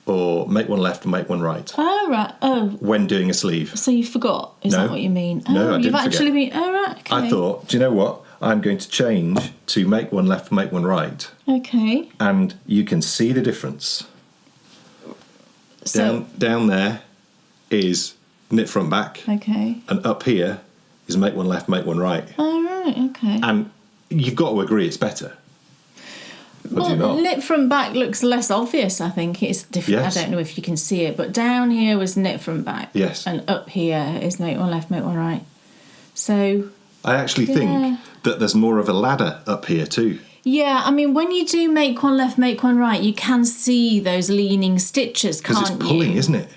Speaker 2: or make one left and make one right.
Speaker 1: Oh, right. Oh.
Speaker 2: When doing a sleeve.
Speaker 1: So you forgot? Is that what you mean?
Speaker 2: No, I didn't
Speaker 1: You've actually
Speaker 2: forget.
Speaker 1: been... Oh, right, okay.
Speaker 2: I thought, do you know what? I'm going to change to make one left and make one right.
Speaker 1: Okay.
Speaker 2: And you can see the difference.
Speaker 1: So...
Speaker 2: Down there is knit front back.
Speaker 1: Okay.
Speaker 2: And up here is make one left, make one right.
Speaker 1: Oh, right, okay.
Speaker 2: And you've got to agree it's better. Or do you not?
Speaker 1: Knit front back looks less obvious, I think. It's different.
Speaker 2: Yes.
Speaker 1: I don't know if you can see it, but down here was knit front back.
Speaker 2: Yes.
Speaker 1: And up here is make one left, make one right. So...
Speaker 2: I actually think that there's more of a ladder up here too.
Speaker 1: Yeah, I mean, when you do make one left, make one right, you can see those leaning stitches, can't you?
Speaker 2: Because it's pulling, isn't it?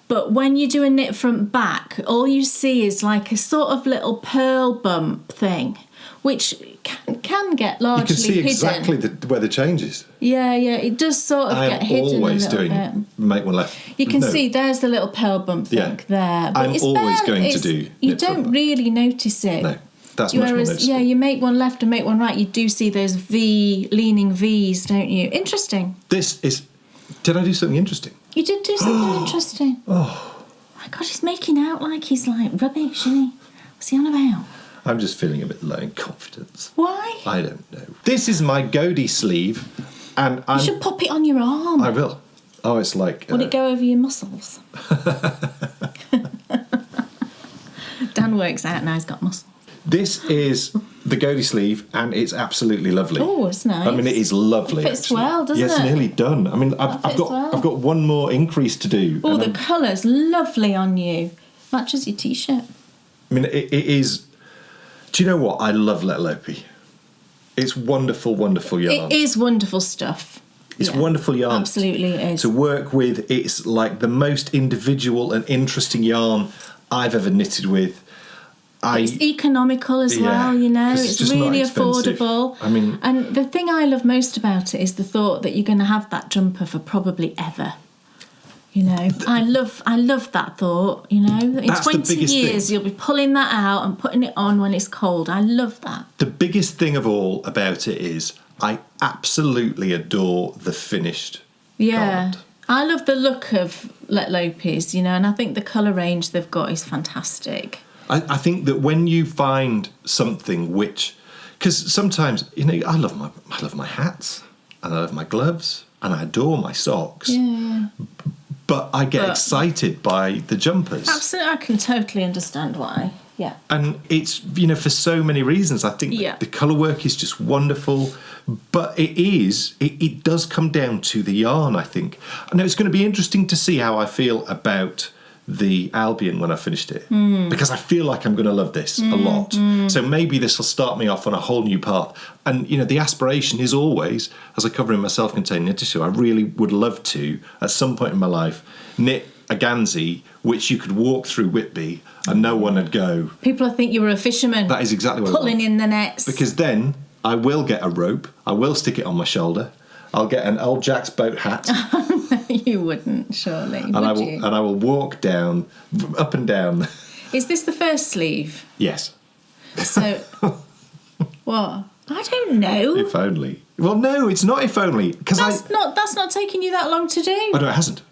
Speaker 1: But when you do a knit front back, all you see is like a sort of little pearl bump thing, which can get largely
Speaker 2: You can see
Speaker 1: hidden.
Speaker 2: exactly where the change is.
Speaker 1: Yeah, it does sort of get hidden a little
Speaker 2: always
Speaker 1: bit.
Speaker 2: doing make one left.
Speaker 1: You can see there's the little pearl bump thing there. But
Speaker 2: I'm always going to do
Speaker 1: You
Speaker 2: knit front
Speaker 1: don't
Speaker 2: back.
Speaker 1: really notice it.
Speaker 2: No, that's much more noticeable.
Speaker 1: Yeah, you make one left and make one right, you do see those leaning V's, don't you? Interesting.
Speaker 2: This is... Did I do something interesting?
Speaker 1: You did do something interesting.
Speaker 2: Oh.
Speaker 1: My God, he's making out like he's like rubbish, isn't he? What's he on about?
Speaker 2: I'm just feeling a bit low in confidence.
Speaker 1: Why?
Speaker 2: I don't know. This is my Godi sleeve, and
Speaker 1: You should pop it on your arm.
Speaker 2: I will. Oh, it's like...
Speaker 1: Would it go over your muscles? Dan works out now, he's got muscles.
Speaker 2: This is the Godi sleeve, and it's absolutely lovely.
Speaker 1: Oh, it's nice.
Speaker 2: I mean, it is lovely.
Speaker 1: It fits
Speaker 2: actually.
Speaker 1: well, doesn't
Speaker 2: It's
Speaker 1: it?
Speaker 2: nearly done. I mean, I've
Speaker 1: fits
Speaker 2: got
Speaker 1: well.
Speaker 2: I've got one more increase to do.
Speaker 1: Oh,
Speaker 2: and
Speaker 1: the colour's lovely on you. Matches your t-shirt.
Speaker 2: I mean, it is... Do you know what? I love Letalopi. It's wonderful, wonderful yarn.
Speaker 1: It is wonderful stuff.
Speaker 2: It's wonderful yarn.
Speaker 1: Absolutely it is.
Speaker 2: To work with. It's like the most individual and interesting yarn I've ever knitted with.
Speaker 1: It's economical as well, you know.
Speaker 2: 'cause
Speaker 1: It's
Speaker 2: just not
Speaker 1: really
Speaker 2: expensive.
Speaker 1: affordable.
Speaker 2: I mean...
Speaker 1: And the thing I love most about it is the thought that you're going to have that jumper for probably ever. You know, I love that thought, you know. In
Speaker 2: That's the
Speaker 1: 20
Speaker 2: biggest
Speaker 1: years,
Speaker 2: thing.
Speaker 1: you'll be pulling that out and putting it on when it's cold. I love that.
Speaker 2: The biggest thing of all about it is I absolutely adore the finished garment.
Speaker 1: I love the look of Letalopi's, you know, and I think the colour range they've got is fantastic.
Speaker 2: I think that when you find something which... Because sometimes, you know, I love my hats and I love my gloves and I adore my socks.
Speaker 1: Yeah.
Speaker 2: But I get excited by the jumpers.
Speaker 1: Absolutely, I can totally understand why. Yeah.
Speaker 2: And it's, you know, for so many reasons. I think the colour work is just wonderful. But it does come down to the yarn, I think. I know it's going to be interesting to see how I feel about the Albion when I finished it. Because I feel like I'm going to love this a lot. So maybe this will start me off on a whole new path. And, you know, the aspiration is always, as I cover in my self-contained knit issue, I really would love to, at some point in my life, knit a Gansey which you could walk through Whitby and no one would go...
Speaker 1: People would think you were a fisherman.
Speaker 2: That is exactly what I want.
Speaker 1: Pulling in the nets.
Speaker 2: Because then I will get a rope, I will stick it on my shoulder, I'll get an old Jack's boat hat...
Speaker 1: You wouldn't, surely.
Speaker 2: And I will walk down, up and down.
Speaker 1: Is this the first sleeve?
Speaker 2: Yes.
Speaker 1: So, what? I don't know.
Speaker 2: If only. Well, no, it's not if only.
Speaker 1: That's not taking you that long to do.
Speaker 2: Oh, no, it hasn't.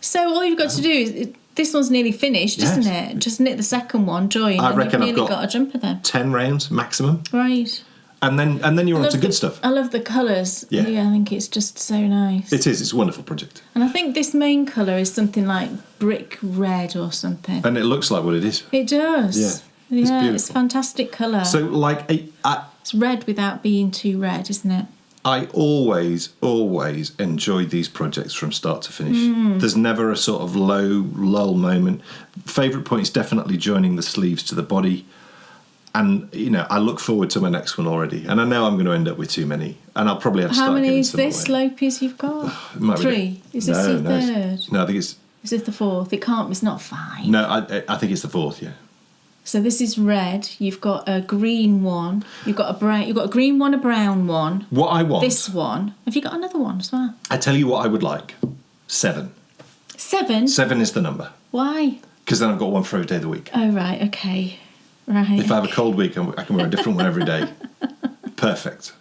Speaker 1: So all you've got to do is... This one's nearly finished, isn't it? Just knit the second one, join,
Speaker 2: I
Speaker 1: and
Speaker 2: reckon
Speaker 1: you've
Speaker 2: I've
Speaker 1: nearly got a jumper then.
Speaker 2: 10 rounds maximum.
Speaker 1: Right.
Speaker 2: And then you're on to good stuff.
Speaker 1: I love the colours.
Speaker 2: Yeah.
Speaker 1: I think it's just so nice.
Speaker 2: It is. It's a wonderful project.
Speaker 1: And I think this main colour is something like brick red or something.
Speaker 2: And it looks like what it is.
Speaker 1: It does. Yeah,
Speaker 2: beautiful.
Speaker 1: it's fantastic colour.
Speaker 2: So, like,
Speaker 1: It's red without being too red, isn't it?
Speaker 2: I always enjoy these projects from start to finish. There's never a sort of lull moment. Favourite point is definitely joining the sleeves to the body. And, you know, I look forward to my next one already. And I know I'm going to end up with too many. And I'll probably have to
Speaker 1: How
Speaker 2: start
Speaker 1: many
Speaker 2: giving
Speaker 1: is
Speaker 2: some
Speaker 1: this,
Speaker 2: away.
Speaker 1: Lopies, you've got?
Speaker 2: It might be
Speaker 1: 3? Is this your third?
Speaker 2: No, I think it's...
Speaker 1: Is this the 4th? It can't, it's not 5.
Speaker 2: No, I think it's the 4th, yeah.
Speaker 1: So this is red. You've got a green one. You've got a brown. You've got a green one, a brown one.
Speaker 2: What I want...
Speaker 1: This one. Have you got another one as well?
Speaker 2: I tell you what I would like. 7.
Speaker 1: 7?
Speaker 2: 7 is the number.
Speaker 1: Why?
Speaker 2: Because then I've got one for every day of the week.
Speaker 1: Oh, right, okay. Right.
Speaker 2: If I have a cold week, I can wear a different one every day. Perfect.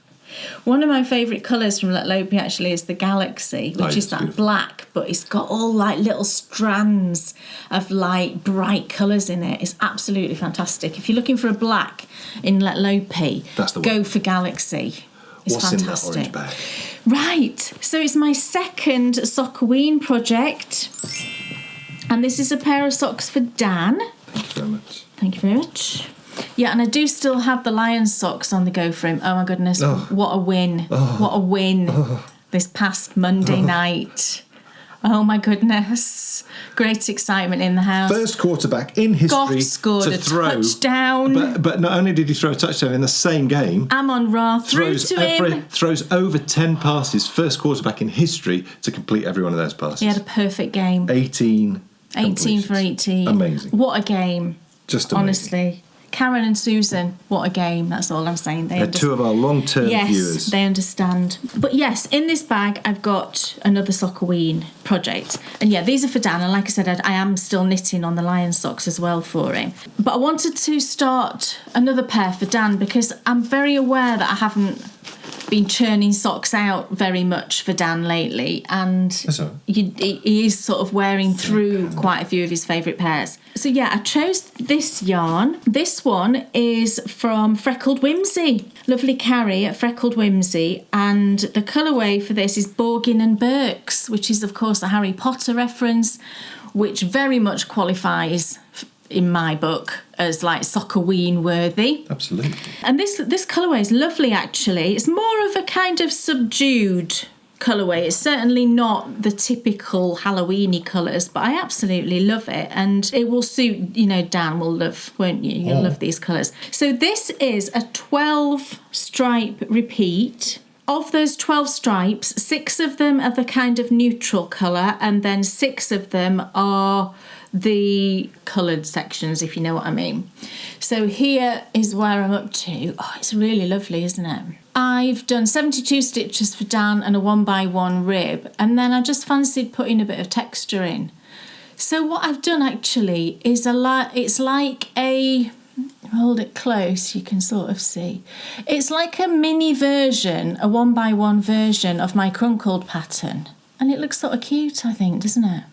Speaker 1: One of my favourite colours from Let Lope actually is the Galaxy, which is that
Speaker 2: beautiful.
Speaker 1: black, but it's got all like little strands of like bright colours in it. It's absolutely fantastic. If you're looking for a black in Let Lope,
Speaker 2: That's the
Speaker 1: go
Speaker 2: one.
Speaker 1: for Galaxy. It's
Speaker 2: What's
Speaker 1: fantastic.
Speaker 2: in that orange bag?
Speaker 1: Right, so it's my second Sockoween project, and this is a pair of socks for Dan.
Speaker 2: Thank you very much.
Speaker 1: Thank you very much. Yeah, and I do still have the lion socks on the go for him. Oh my goodness, what a win. What a win this past Monday night. Oh my goodness. Great excitement in the house.
Speaker 2: First quarterback in history
Speaker 1: Goff scored
Speaker 2: to
Speaker 1: a
Speaker 2: throw.
Speaker 1: touchdown.
Speaker 2: But not only did he throw a touchdown in the same game,
Speaker 1: Amon-Ra threw to him.
Speaker 2: throws over 10 passes. First quarterback in history to complete every one of those passes.
Speaker 1: He had a perfect game.
Speaker 2: 18
Speaker 1: 18 for 18.
Speaker 2: Amazing.
Speaker 1: What a game.
Speaker 2: Just amazing.
Speaker 1: Honestly. Karen and Susan, what a game. That's all I'm saying.
Speaker 2: They're two of our long-term viewers.
Speaker 1: Yes, they understand. But yes, in this bag, I've got another Sockoween project. And yeah, these are for Dan. And like I said, I am still knitting on the lion socks as well for him. But I wanted to start another pair for Dan because I'm very aware that I haven't been churning socks out very much for Dan lately, and he is sort of wearing through quite a few of his favourite pairs. So yeah, I chose this yarn. This one is from Freckled Whimsy. Lovely Carrie at Freckled Whimsy, and the colourway for this is Borgin and Burkes, which is of course a Harry Potter reference, which very much qualifies in my book as like Sockoween worthy.
Speaker 2: Absolutely.
Speaker 1: And this colourway is lovely actually. It's more of a kind of subdued colourway. It's certainly not the typical Halloweeny colours, but I absolutely love it, and it will suit, you know, Dan will love, won't you? You'll love these colours. So this is a 12 stripe repeat. Of those 12 stripes, 6 of them are the kind of neutral colour, and then 6 of them are the coloured sections, if you know what I mean. So here is where I'm up to. Oh, it's really lovely, isn't it? I've done 72 stitches for Dan and a 1x1 rib, and then I just fancied putting a bit of texture in. So what I've done actually is it's like a, hold it close, you can sort of see. It's like a mini version, a 1x1 version of my crunkled pattern. And it looks sort of cute, I think, doesn't it?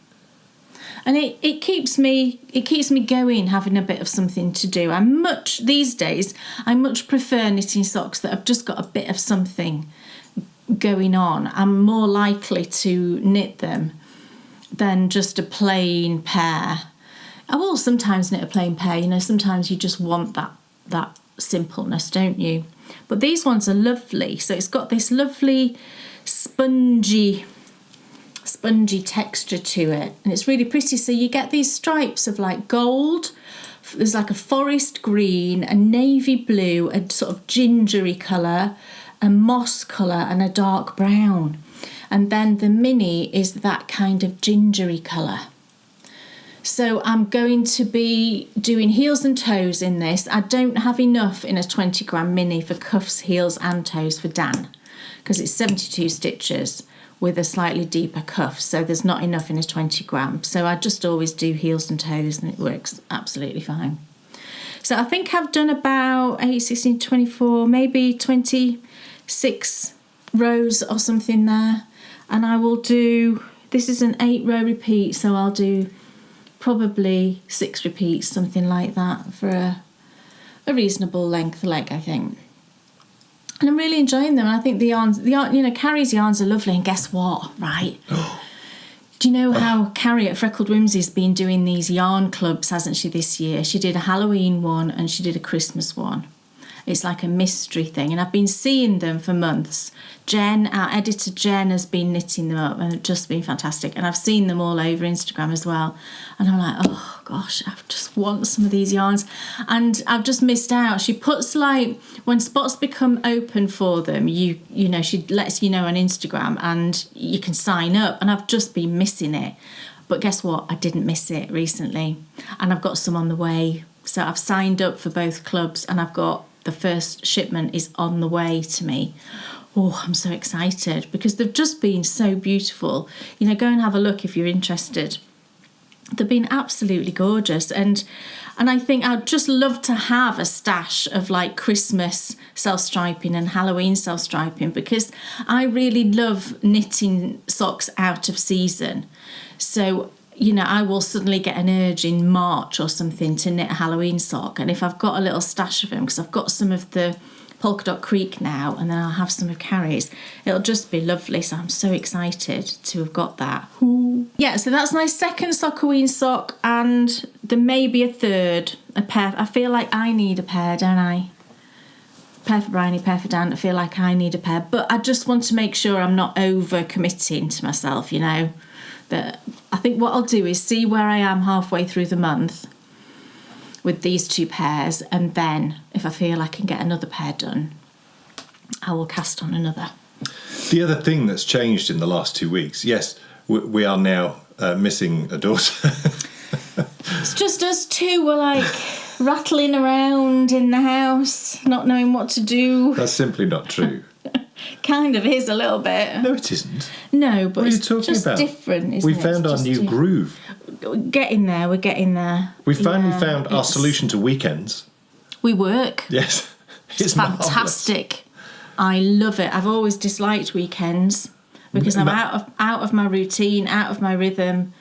Speaker 1: And it keeps me going, having a bit of something to do. These days, I much prefer knitting socks that have just got a bit of something going on. I'm more likely to knit them than just a plain pair. I will sometimes knit a plain pair, you know, sometimes you just want that simpleness, don't you? But these ones are lovely. So it's got this lovely spongy texture to it, and it's really pretty. So you get these stripes of like gold, there's like a forest green, a navy blue, a sort of gingery colour, a moss colour, and a dark brown. And then the mini is that kind of gingery colour. So I'm going to be doing heels and toes in this. I don't have enough in a 20 gram mini for cuffs, heels and toes for Dan, because it's 72 stitches with a slightly deeper cuff, so there's not enough in a 20 gram. So I just always do heels and toes, and it works absolutely fine. So I think I've done about 8, 16, 24, maybe 26 rows or something there. And I will do, this is an 8-row repeat, so I'll do probably 6 repeats, something like that, for a reasonable length leg, I think. And I'm really enjoying them. I think the yarn, you know, Carrie's yarns are lovely. And guess what, right? Do you know how Carrie at Freckled Whimsy's been doing these yarn clubs, hasn't she, this year? She did a Halloween one and she did a Christmas one. It's like a mystery thing, and I've been seeing them for months. Jen, our editor Jen, has been knitting them up, and it's just been fantastic. And I've seen them all over Instagram as well. And I'm like, oh gosh, I just want some of these yarns. And I've just missed out. She puts, like, when spots become open for them, you know, she lets you know on Instagram, and you can sign up. And I've just been missing it. But guess what? I didn't miss it recently, and I've got some on the way. So I've signed up for both clubs, and I've got the first shipment is on the way to me. Oh, I'm so excited because they've just been so beautiful. You know, go and have a look if you're interested. They've been absolutely gorgeous, and I think I'd just love to have a stash of like Christmas self-striping and Halloween self-striping, because I really love knitting socks out of season. So, you know, I will suddenly get an urge in March or something to knit a Halloween sock. And if I've got a little stash of them, because I've got some of the Polka Dot Creek now, and then I'll have some of Carrie's, it'll just be lovely. So I'm so excited to have got that. Ooh. Yeah, so that's my second Sockoween sock, and there may be a third, a pair. I feel like I need a pair, don't I? Pair for Bryony, pair for Dan. I feel like I need a pair. But I just want to make sure I'm not over-committing to myself, you know. That I think what I'll do is see where I am halfway through the month with these two pairs, and then if I feel I can get another pair done, I will cast on another.
Speaker 2: The other thing that's changed in the last 2 weeks, yes, we are now missing a daughter.
Speaker 1: It's just us two. We're like rattling around in the house, not knowing what to do.
Speaker 2: That's simply not true.
Speaker 1: Kind of is a little bit.
Speaker 2: No, it isn't.
Speaker 1: No, but
Speaker 2: what are you
Speaker 1: it's
Speaker 2: talking
Speaker 1: just
Speaker 2: about?
Speaker 1: Different, isn't it?
Speaker 2: We found our new groove.
Speaker 1: We're getting there. We
Speaker 2: finally found our solution to weekends.
Speaker 1: We work.
Speaker 2: Yes.
Speaker 1: It's fantastic. I love it. I've always disliked weekends because I'm out of my routine, out of my rhythm.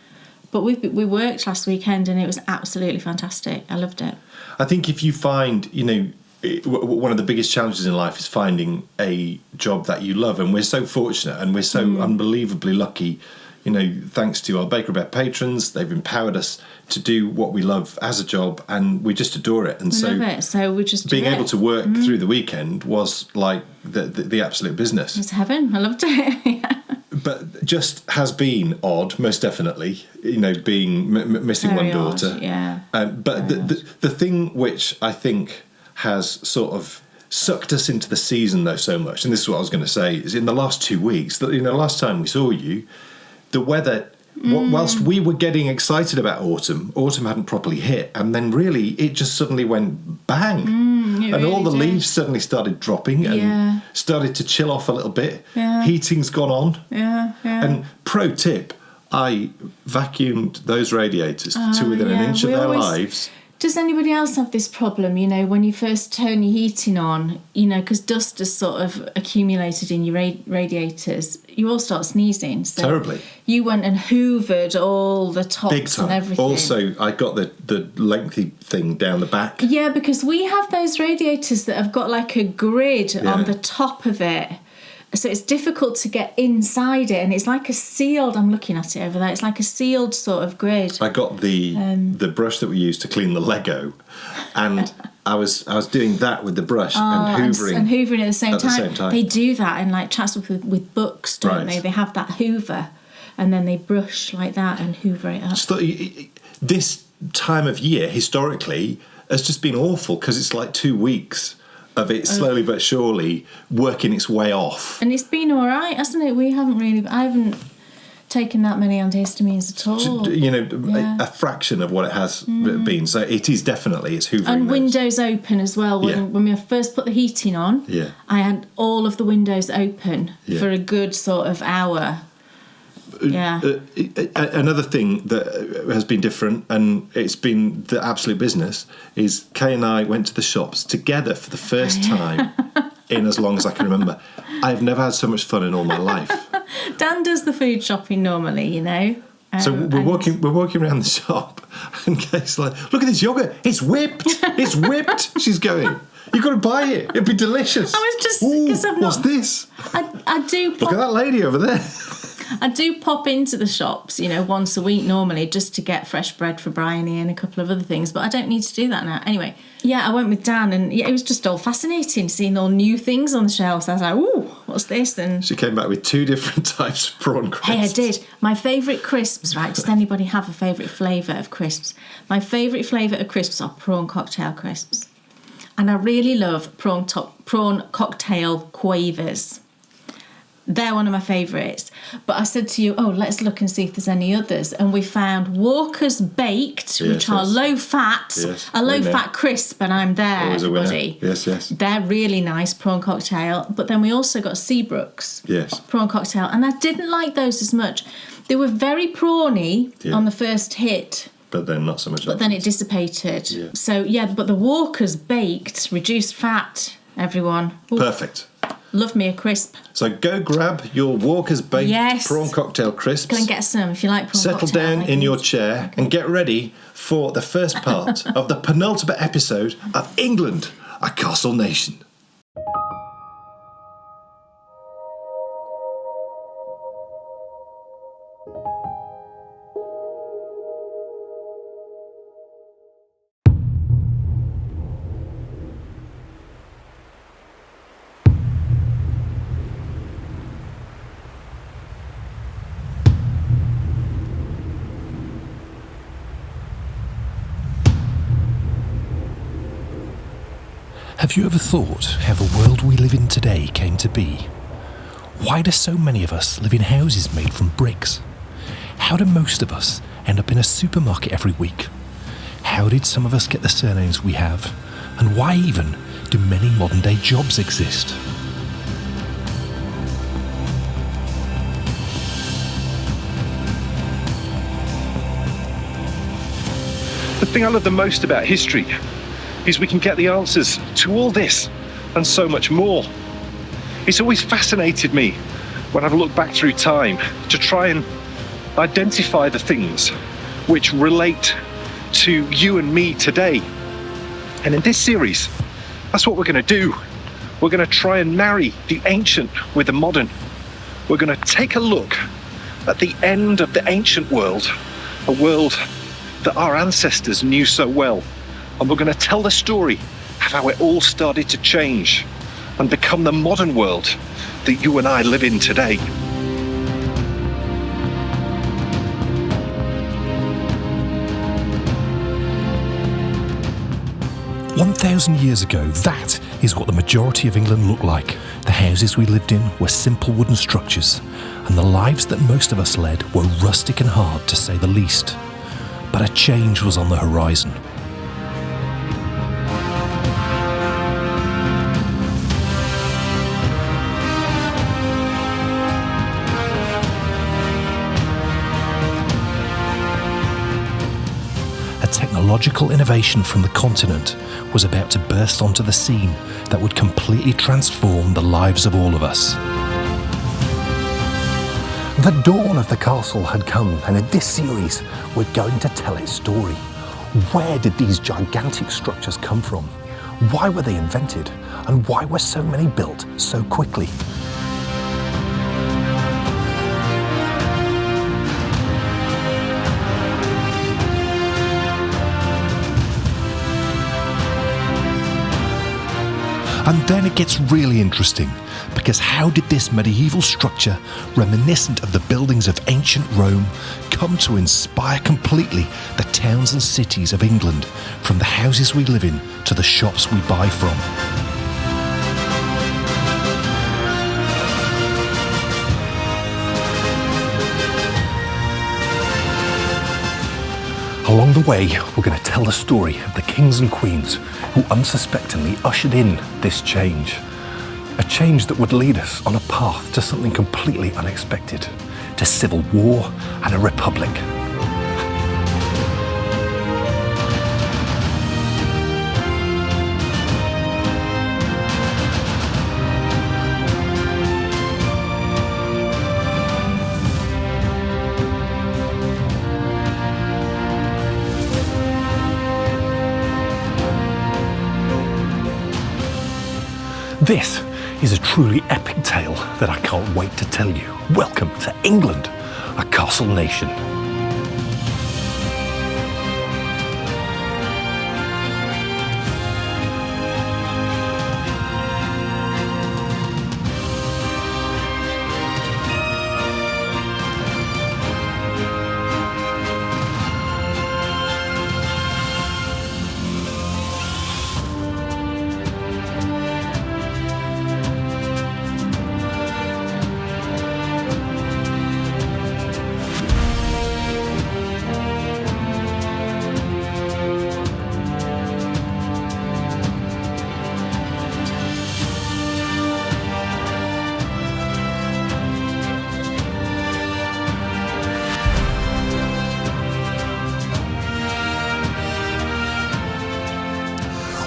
Speaker 1: But we worked last weekend and it was absolutely fantastic. I loved it.
Speaker 2: I think if you find, you know, one of the biggest challenges in life is finding a job that you love, and we're so fortunate and we're so unbelievably lucky, you know, thanks to our Baker Bet patrons. They've empowered us to do what we love as a job, and we just adore it. And
Speaker 1: we love it. So we just
Speaker 2: being able to work through the weekend was like the absolute business.
Speaker 1: It's heaven. I loved it. Yeah.
Speaker 2: But just has been odd, most definitely, you know, being missing
Speaker 1: Very
Speaker 2: one daughter.
Speaker 1: Odd, yeah.
Speaker 2: But the thing which I think has sort of sucked us into the season, though, so much, and this is what I was going to say, is in the last 2 weeks, that, you know, last time we saw you, the weather, whilst we were getting excited about autumn hadn't properly hit, and then really it just suddenly went bang, and
Speaker 1: really
Speaker 2: all the
Speaker 1: did.
Speaker 2: Leaves suddenly started dropping and started to chill off a little bit.
Speaker 1: Yeah.
Speaker 2: Heating's gone on.
Speaker 1: Yeah.
Speaker 2: And pro tip, I vacuumed those radiators to within an inch of their lives.
Speaker 1: Does anybody else have this problem, you know, when you first turn your heating on, you know, because dust has sort of accumulated in your radiators, you all start sneezing. So
Speaker 2: terribly.
Speaker 1: You went and hoovered all the tops
Speaker 2: Big time.
Speaker 1: and everything.
Speaker 2: Also, I got the lengthy thing down the back.
Speaker 1: Yeah, because we have those radiators that have got like a grid on the top of it. So it's difficult to get inside it, and it's like a sealed, I'm looking at it over there, it's like a sealed sort of grid.
Speaker 2: I got the brush that we use to clean the Lego, and I was doing that with the brush and hoovering.
Speaker 1: And hoovering at the same time. They do that in like Chatsworth with books, don't they? They have that hoover, and then they brush like that and hoover it up.
Speaker 2: So this time of year, historically, has just been awful, because it's like 2 weeks of it slowly but surely working its way off.
Speaker 1: And it's been all right, hasn't it? I haven't taken that many antihistamines at all.
Speaker 2: You know, a fraction of what it has been. So it is definitely, it's hoovering.
Speaker 1: And windows open as well. When we first put the heating on, I had all of the windows open for a good sort of hour. Yeah.
Speaker 2: Another thing that has been different, and it's been the absolute business, is Kay and I went to the shops together for the first time in as long as I can remember. I've never had so much fun in all my life. Dan
Speaker 1: does the food shopping normally, you know.
Speaker 2: So we're walking around the shop, and Kay's like, "Look at this yogurt! It's whipped! It's whipped!" She's going, "You've got to buy it. It'd be delicious."
Speaker 1: I was just because I've not.
Speaker 2: What's this?
Speaker 1: I do.
Speaker 2: Look at that lady over there.
Speaker 1: I do pop into the shops, once a week normally, just to get fresh bread for Bryony and a couple of other things, but I don't need to do that now. Anyway, I went with Dan, and it was just all fascinating seeing all new things on the shelves. I was like, ooh, what's this? And
Speaker 2: she came back with 2 different types of prawn crisps.
Speaker 1: Hey, I did. My favourite crisps, right? Does anybody have a favourite flavour of crisps? My favourite flavour of crisps are prawn cocktail crisps. And I really love prawn cocktail quavers. They're one of my favourites. But I said to you, let's look and see if there's any others. And we found Walker's Baked, which are low-fat, a low-fat crisp, and I'm there,
Speaker 2: Always a
Speaker 1: everybody.
Speaker 2: Winner. Yes.
Speaker 1: They're really nice, prawn cocktail. But then we also got Seabrook's prawn cocktail, and I didn't like those as much. They were very prawny on the first hit.
Speaker 2: But then not so much.
Speaker 1: But then it dissipated. Yeah. So, but the Walker's Baked, reduced fat, everyone. Ooh.
Speaker 2: Perfect.
Speaker 1: Love me a crisp.
Speaker 2: So go grab your Walker's Baked prawn cocktail crisps.
Speaker 1: Go and get some if you like prawn
Speaker 2: cocktail. Settle down in your chair and get ready for the first part of the penultimate episode of England, a Castle Nation.
Speaker 3: Have you ever thought how the world we live in today came to be? Why do so many of us live in houses made from bricks? How do most of us end up in a supermarket every week? How did some of us get the surnames we have? And why even do many modern day jobs exist?
Speaker 4: The thing I love the most about history is we can get the answers to all this and so much more. It's always fascinated me when I've looked back through time to try and identify the things which relate to you and me today. And in this series, that's what we're going to do. We're going to try and marry the ancient with the modern. We're going to take a look at the end of the ancient world, a world that our ancestors knew so well. And we're going to tell the story of how it all started to change and become the modern world that you and I live in today.
Speaker 3: "1,000 years ago, that is what the majority of England looked like. The houses we lived in were simple wooden structures, and the lives that most of us led were rustic and hard, to say the least. But a change was on the horizon. A technological innovation from the continent was about to burst onto the scene that would completely transform the lives of all of us.
Speaker 5: The dawn of the castle had come, and in this series, we're going to tell its story. Where did these gigantic structures come from? Why were they invented? And why were so many built so quickly?
Speaker 3: And then it gets really interesting, because how did this medieval structure, reminiscent of the buildings of ancient Rome, come to inspire completely the towns and cities of England, from the houses we live in to the shops we buy from?
Speaker 5: Along the way, we're going to tell the story of the kings and queens who unsuspectingly ushered in this change. A change that would lead us on a path to something completely unexpected, to civil war and a republic. This is a truly epic tale that I can't wait to tell you. Welcome to England, a castle nation.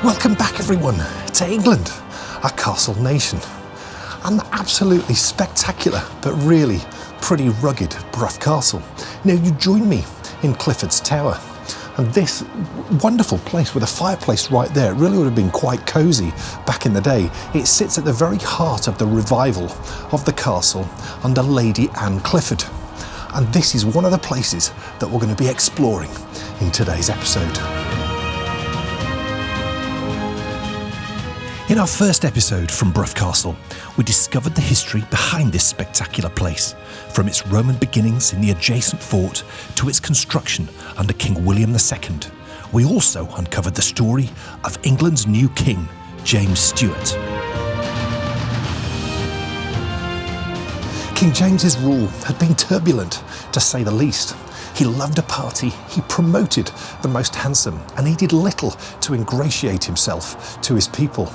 Speaker 5: Welcome back everyone to England, a castle nation. And the absolutely spectacular but really pretty rugged Brough Castle. Now you join me in Clifford's Tower. And this wonderful place with a fireplace right there, it really would have been quite cosy back in the day. It sits at the very heart of the revival of the castle under Lady Anne Clifford. And this is one of the places that we're going to be exploring in today's episode. In our first episode from Brough Castle, we discovered the history behind this spectacular place, from its Roman beginnings in the adjacent fort to its construction under King William II. We also uncovered the story of England's new king, James Stuart. King James's rule had been turbulent, to say the least. He loved a party, he promoted the most handsome, and he did little to ingratiate himself to his people.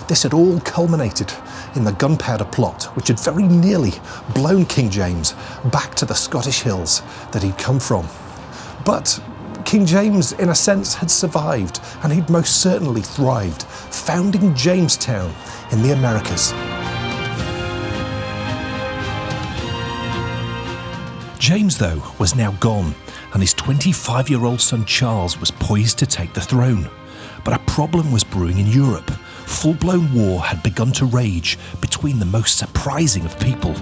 Speaker 5: This had all culminated in the Gunpowder Plot, which had very nearly blown King James back to the Scottish hills that he'd come from. But King James, in a sense, had survived, and he'd most certainly thrived, founding Jamestown in the Americas. James, though, was now gone, and his 25-year-old son Charles was poised to take the throne. But a problem was brewing in Europe. Full-blown war had begun to rage between the most surprising of people.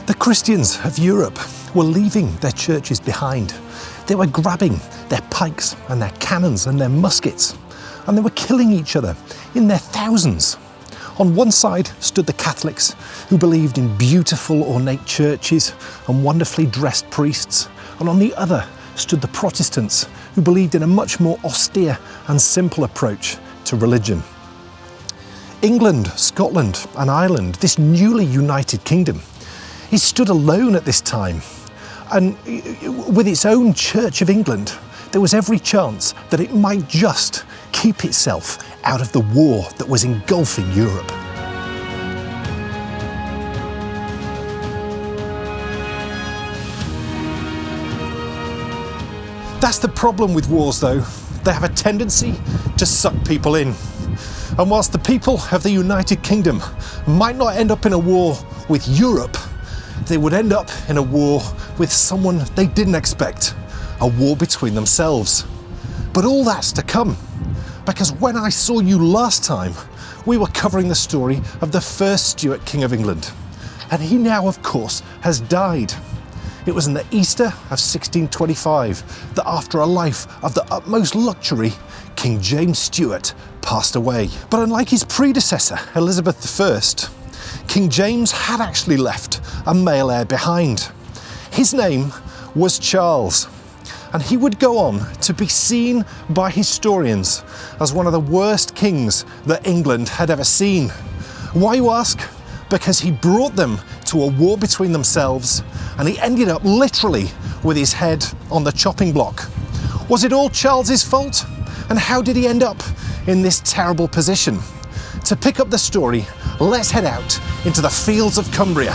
Speaker 5: The Christians of Europe were leaving their churches behind. They were grabbing their pikes and their cannons and their muskets, and they were killing each other in their thousands. On one side stood the Catholics, who believed in beautiful ornate churches and wonderfully dressed priests, and on the other stood the Protestants, who believed in a much more austere and simple approach to religion. England, Scotland and Ireland, this newly united kingdom, it stood alone at this time, and with its own Church of England, there was every chance that it might just keep itself out of the war that was engulfing Europe. That's the problem with wars, though. They have a tendency to suck people in. And whilst the people of the United Kingdom might not end up in a war with Europe, they would end up in a war with someone they didn't expect, a war between themselves. But all that's to come, because when I saw you last time, we were covering the story of the first Stuart King of England. And he now, of course, has died. It was in the Easter of 1625 that after a life of the utmost luxury, King James Stuart passed away. But unlike his predecessor, Elizabeth I, King James had actually left a male heir behind. His name was Charles, and he would go on to be seen by historians as one of the worst kings that England had ever seen. Why, you ask? Because he brought them to a war between themselves, and he ended up literally with his head on the chopping block. Was it all Charles's fault? And how did he end up in this terrible position? To pick up the story, let's head out into the fields of Cumbria.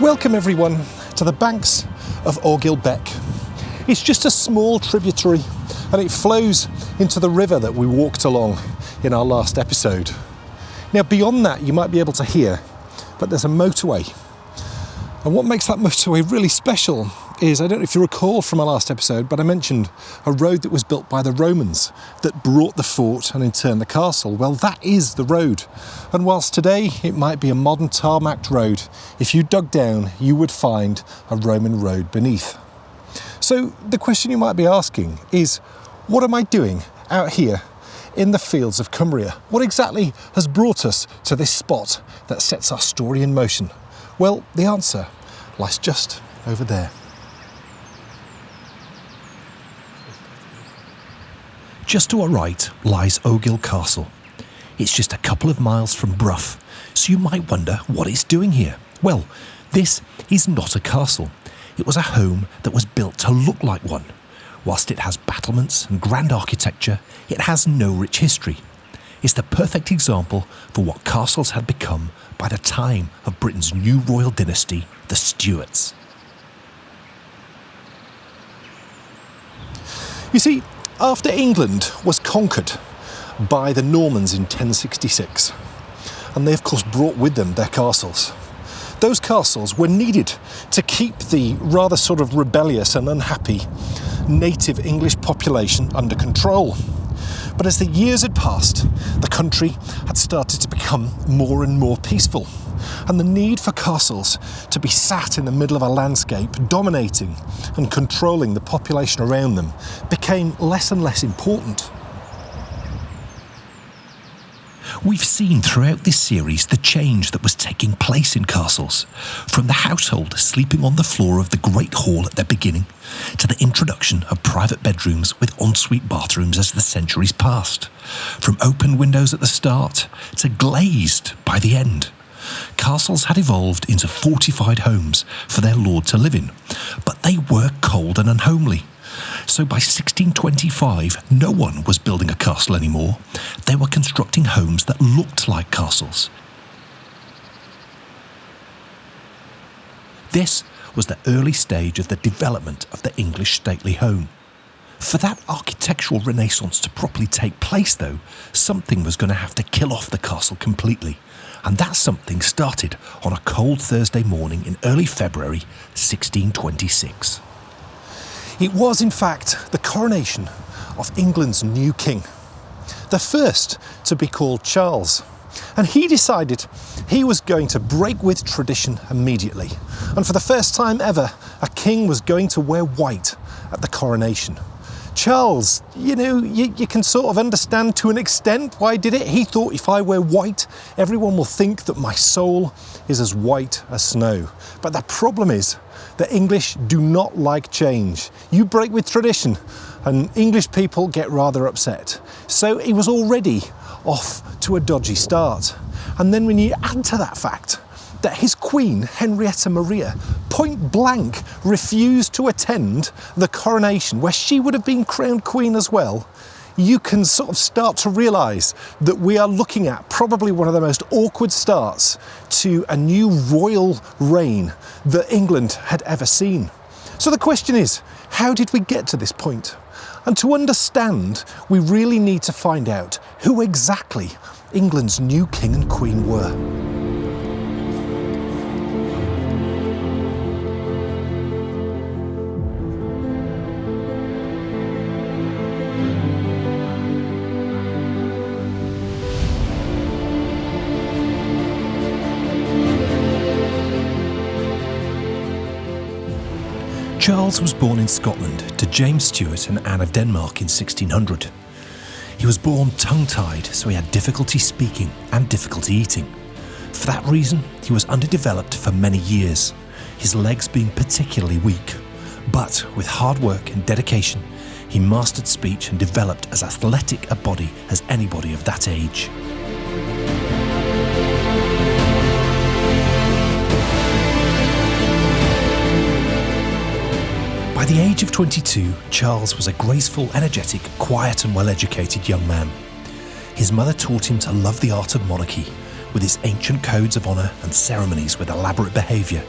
Speaker 3: Welcome everyone to the banks of Orgil Beck. It's just a small tributary and it flows into the river that we walked along in our last episode. Now beyond that you might be able to hear, but there's a motorway. And what makes that motorway really special is, I don't know if you recall from our last episode, but I mentioned a road that was built by the Romans that brought the fort and in turn the castle. Well, that is the road. And whilst today it might be a modern tarmacked road, if you dug down, you would find a Roman road beneath. So the question you might be asking is, what am I doing out here in the fields of Cumbria? What exactly has brought us to this spot that sets our story in motion? Well, the answer lies just over there. Just to our right lies Orgil Castle. It's just a couple of miles from Bruff, so you might wonder what it's doing here. Well, this is not a castle. It was a home that was built to look like one. Whilst it has battlements and grand architecture, it has no rich history. It's the perfect example for what castles had become by the time of Britain's new royal dynasty, the Stuarts. You see, after England was conquered by the Normans in 1066, and they of course brought with them their castles, those castles were needed to keep the rather sort of rebellious and unhappy native English population under control. But as the years had passed, the country had started to become more and more peaceful, and the need for castles to be sat in the middle of a landscape, dominating and controlling the population around them, became less and less important. We've seen throughout this series the change that was taking place in castles, from the household sleeping on the floor of the Great Hall at their beginning, to the introduction of private bedrooms with ensuite bathrooms as the centuries passed, from open windows at the start to glazed by the end. Castles had evolved into fortified homes for their lord to live in, but they were cold and unhomely. So by 1625, no one was building a castle anymore. They were constructing homes that looked like castles. This was the early stage of the development of the English stately home. For that architectural renaissance to properly take place, though, something was going to have to kill off the castle completely. And that something started on a cold Thursday morning in early February 1626. It was, in fact, the coronation of England's new king, the first to be called Charles. And he decided he was going to break with tradition immediately. And for the first time ever, a king was going to wear white at the coronation. Charles, you can sort of understand to an extent why he did it. He thought, if I wear white, everyone will think that my soul is as white as snow. But the problem is that English do not like change. You break with tradition and English people get rather upset. So he was already off to a dodgy start. And then when you add to that fact that his queen, Henrietta Maria, point blank refused to attend the coronation where she would have been crowned queen as well, you can sort of start to realise that we are looking at probably one of the most awkward starts to a new royal reign that England had ever seen. So the question is, how did we get to this point? And to understand, we really need to find out who exactly England's new king and queen were. Charles was born in Scotland to James Stuart and Anne of Denmark in 1600. He was born tongue-tied, so he had difficulty speaking and difficulty eating. For that reason, he was underdeveloped for many years, his legs being particularly weak. But with hard work and dedication, he mastered speech and developed as athletic a body as anybody of that age. By the age of 22, Charles was a graceful, energetic, quiet and well-educated young man. His mother taught him to love the art of monarchy, with its ancient codes of honour and ceremonies with elaborate behaviour.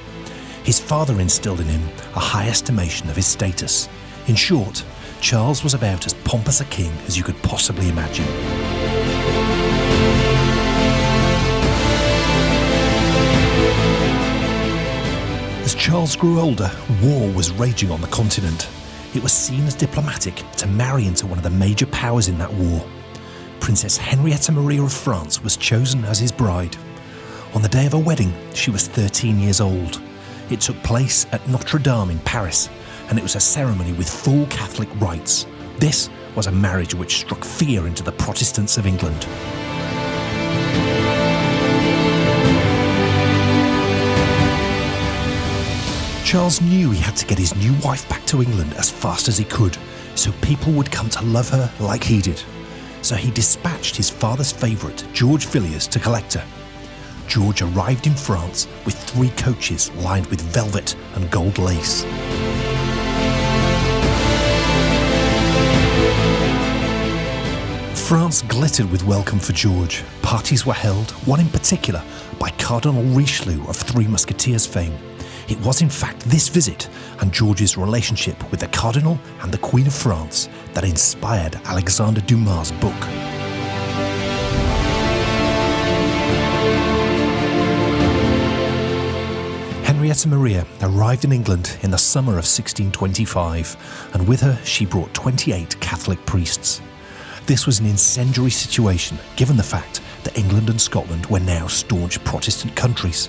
Speaker 3: His father instilled in him a high estimation of his status. In short, Charles was about as pompous a king as you could possibly imagine. As Charles grew older, war was raging on the continent. It was seen as diplomatic to marry into one of the major powers in that war. Princess Henrietta Maria of France was chosen as his bride. On the day of her wedding, she was 13 years old. It took place at Notre Dame in Paris, and it was a ceremony with full Catholic rites. This was a marriage which struck fear into the Protestants of England. Charles knew he had to get his new wife back to England as fast as he could, so people would come to love her like he did. So he dispatched his father's favourite, George Villiers, to collect her. George arrived in France with 3 coaches lined with velvet and gold lace. France glittered with welcome for George. Parties were held, one in particular, by Cardinal Richelieu of Three Musketeers fame. It was in fact this visit and George's relationship with the Cardinal and the Queen of France that inspired Alexandre Dumas' book. Henrietta Maria arrived in England in the summer of 1625, and with her she brought 28 Catholic priests. This was an incendiary situation, given the fact that England and Scotland were now staunch Protestant countries.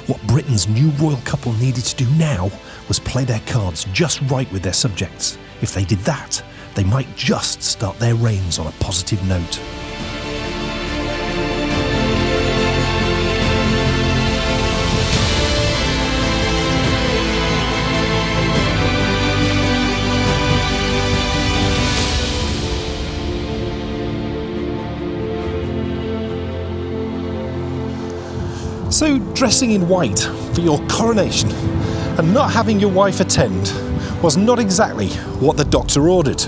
Speaker 3: What Britain's new royal couple needed to do now was play their cards just right with their subjects. If they did that, they might just start their reigns on a positive note. So dressing in white for your coronation and not having your wife attend was not exactly what the doctor ordered.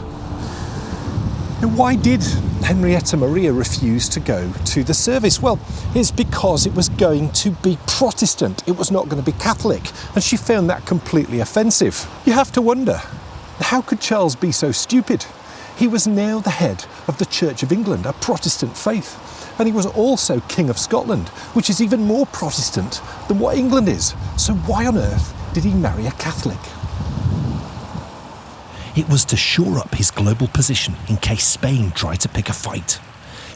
Speaker 3: And why did Henrietta Maria refuse to go to the service? Well, it's because it was going to be Protestant. It was not going to be Catholic, and she found that completely offensive. You have to wonder, how could Charles be so stupid? He was now the head of the Church of England, a Protestant faith. And he was also King of Scotland, which is even more Protestant than what England is. So why on earth did he marry a Catholic? It was to shore up his global position in case Spain tried to pick a fight.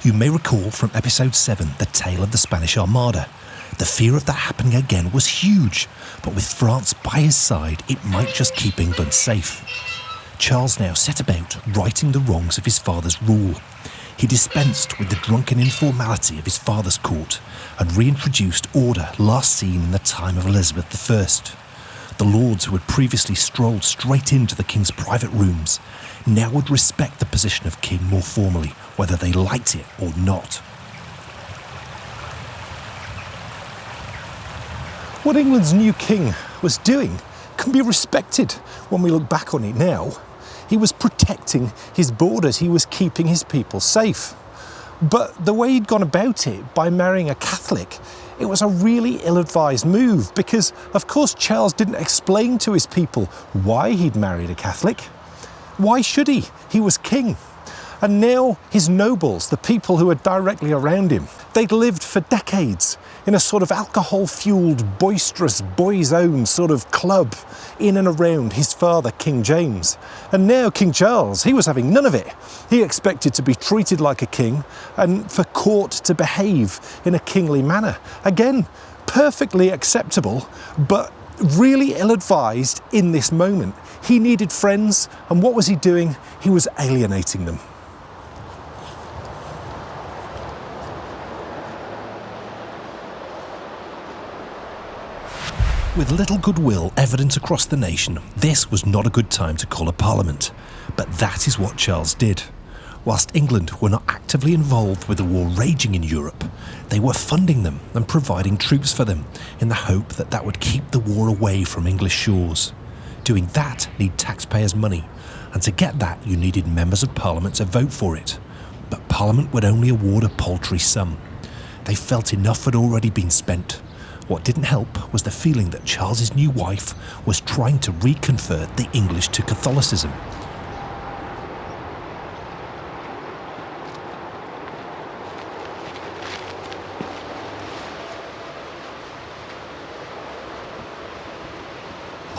Speaker 3: You may recall from episode 7, The Tale of the Spanish Armada. The fear of that happening again was huge, but with France by his side, it might just keep England safe. Charles now set about righting the wrongs of his father's rule. He dispensed with the drunken informality of his father's court and reintroduced order last seen in the time of Elizabeth I. The lords who had previously strolled straight into the king's private rooms now would respect the position of king more formally, whether they liked it or not. What England's new king was doing can be respected when we look back on it now. He was protecting his borders, he was keeping his people safe. But the way he'd gone about it, by marrying a Catholic, it was a really ill-advised move because, of course, Charles didn't explain to his people why he'd married a Catholic. Why should he? He was king. And now his nobles, the people who were directly around him, they'd lived for decades in a sort of alcohol-fueled, boisterous, boys'-own sort of club in and around his father, King James. And now King Charles, he was having none of it. He expected to be treated like a king and for court to behave in a kingly manner. Again, perfectly acceptable, but really ill-advised in this moment. He needed friends, and what was he doing? He was alienating them. With little goodwill evident across the nation, this was not a good time to call a parliament. But that is what Charles did. Whilst England were not actively involved with the war raging in Europe, they were funding them and providing troops for them in the hope that that would keep the war away from English shores. Doing that needed taxpayers' money, and to get that you needed members of Parliament to vote for it. But Parliament would only award a paltry sum. They felt enough had already been spent. What didn't help was the feeling that Charles's new wife was trying to reconvert the English to Catholicism.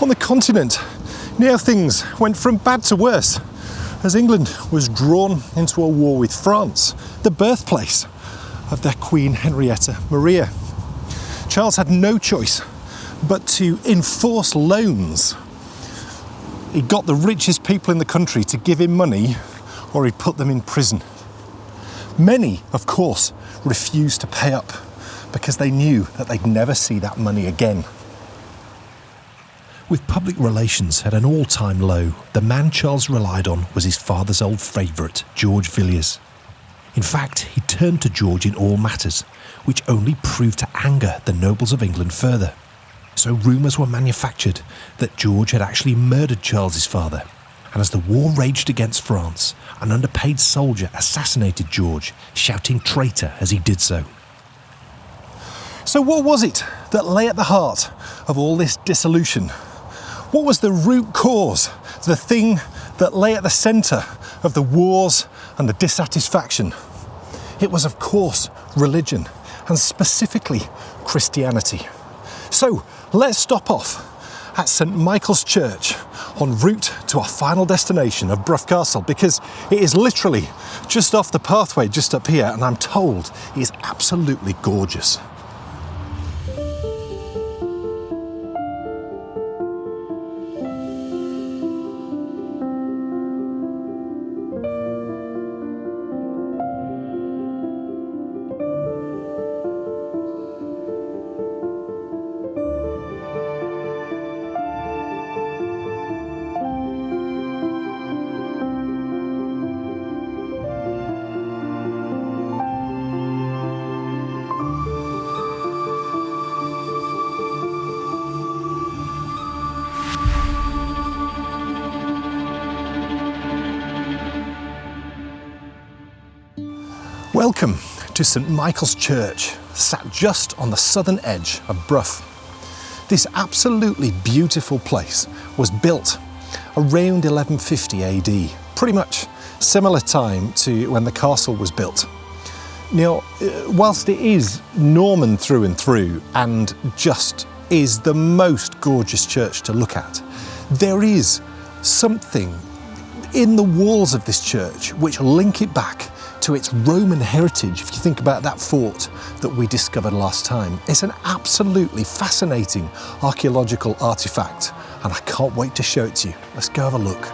Speaker 5: On the continent, now things went from bad to worse as England was drawn into a war with France, the birthplace of their Queen Henrietta Maria. Charles had no choice but to enforce loans. He got the richest people in the country to give him money, or he'd put them in prison. Many, of course, refused to pay up because they knew that they'd never see that money again.
Speaker 3: With public relations at an all-time low, the man Charles relied on was his father's old favourite, George Villiers. In fact, he turned to George in all matters, which only proved to anger the nobles of England further. So rumours were manufactured that George had actually murdered Charles's father, and as the war raged against France, an underpaid soldier assassinated George, shouting traitor as he did so.
Speaker 5: So what was it that lay at the heart of all this dissolution? What was the root cause, the thing that lay at the centre of the wars and the dissatisfaction? It was, of course, religion, and specifically Christianity. So let's stop off at St Michael's Church en route to our final destination of Burkes Castle, because it is literally just off the pathway just up here, and I'm told it is absolutely gorgeous. Welcome to St Michael's Church, sat just on the southern edge of Burkes. This absolutely beautiful place was built around 1150 AD, pretty much similar time to when the castle was built. Now, whilst it is Norman through and through and just is the most gorgeous church to look at, there is something in the walls of this church which link it back to its Roman heritage. If you think about that fort that we discovered last time, it's an absolutely fascinating archaeological artefact, and I can't wait to show it to you. Let's go have a look.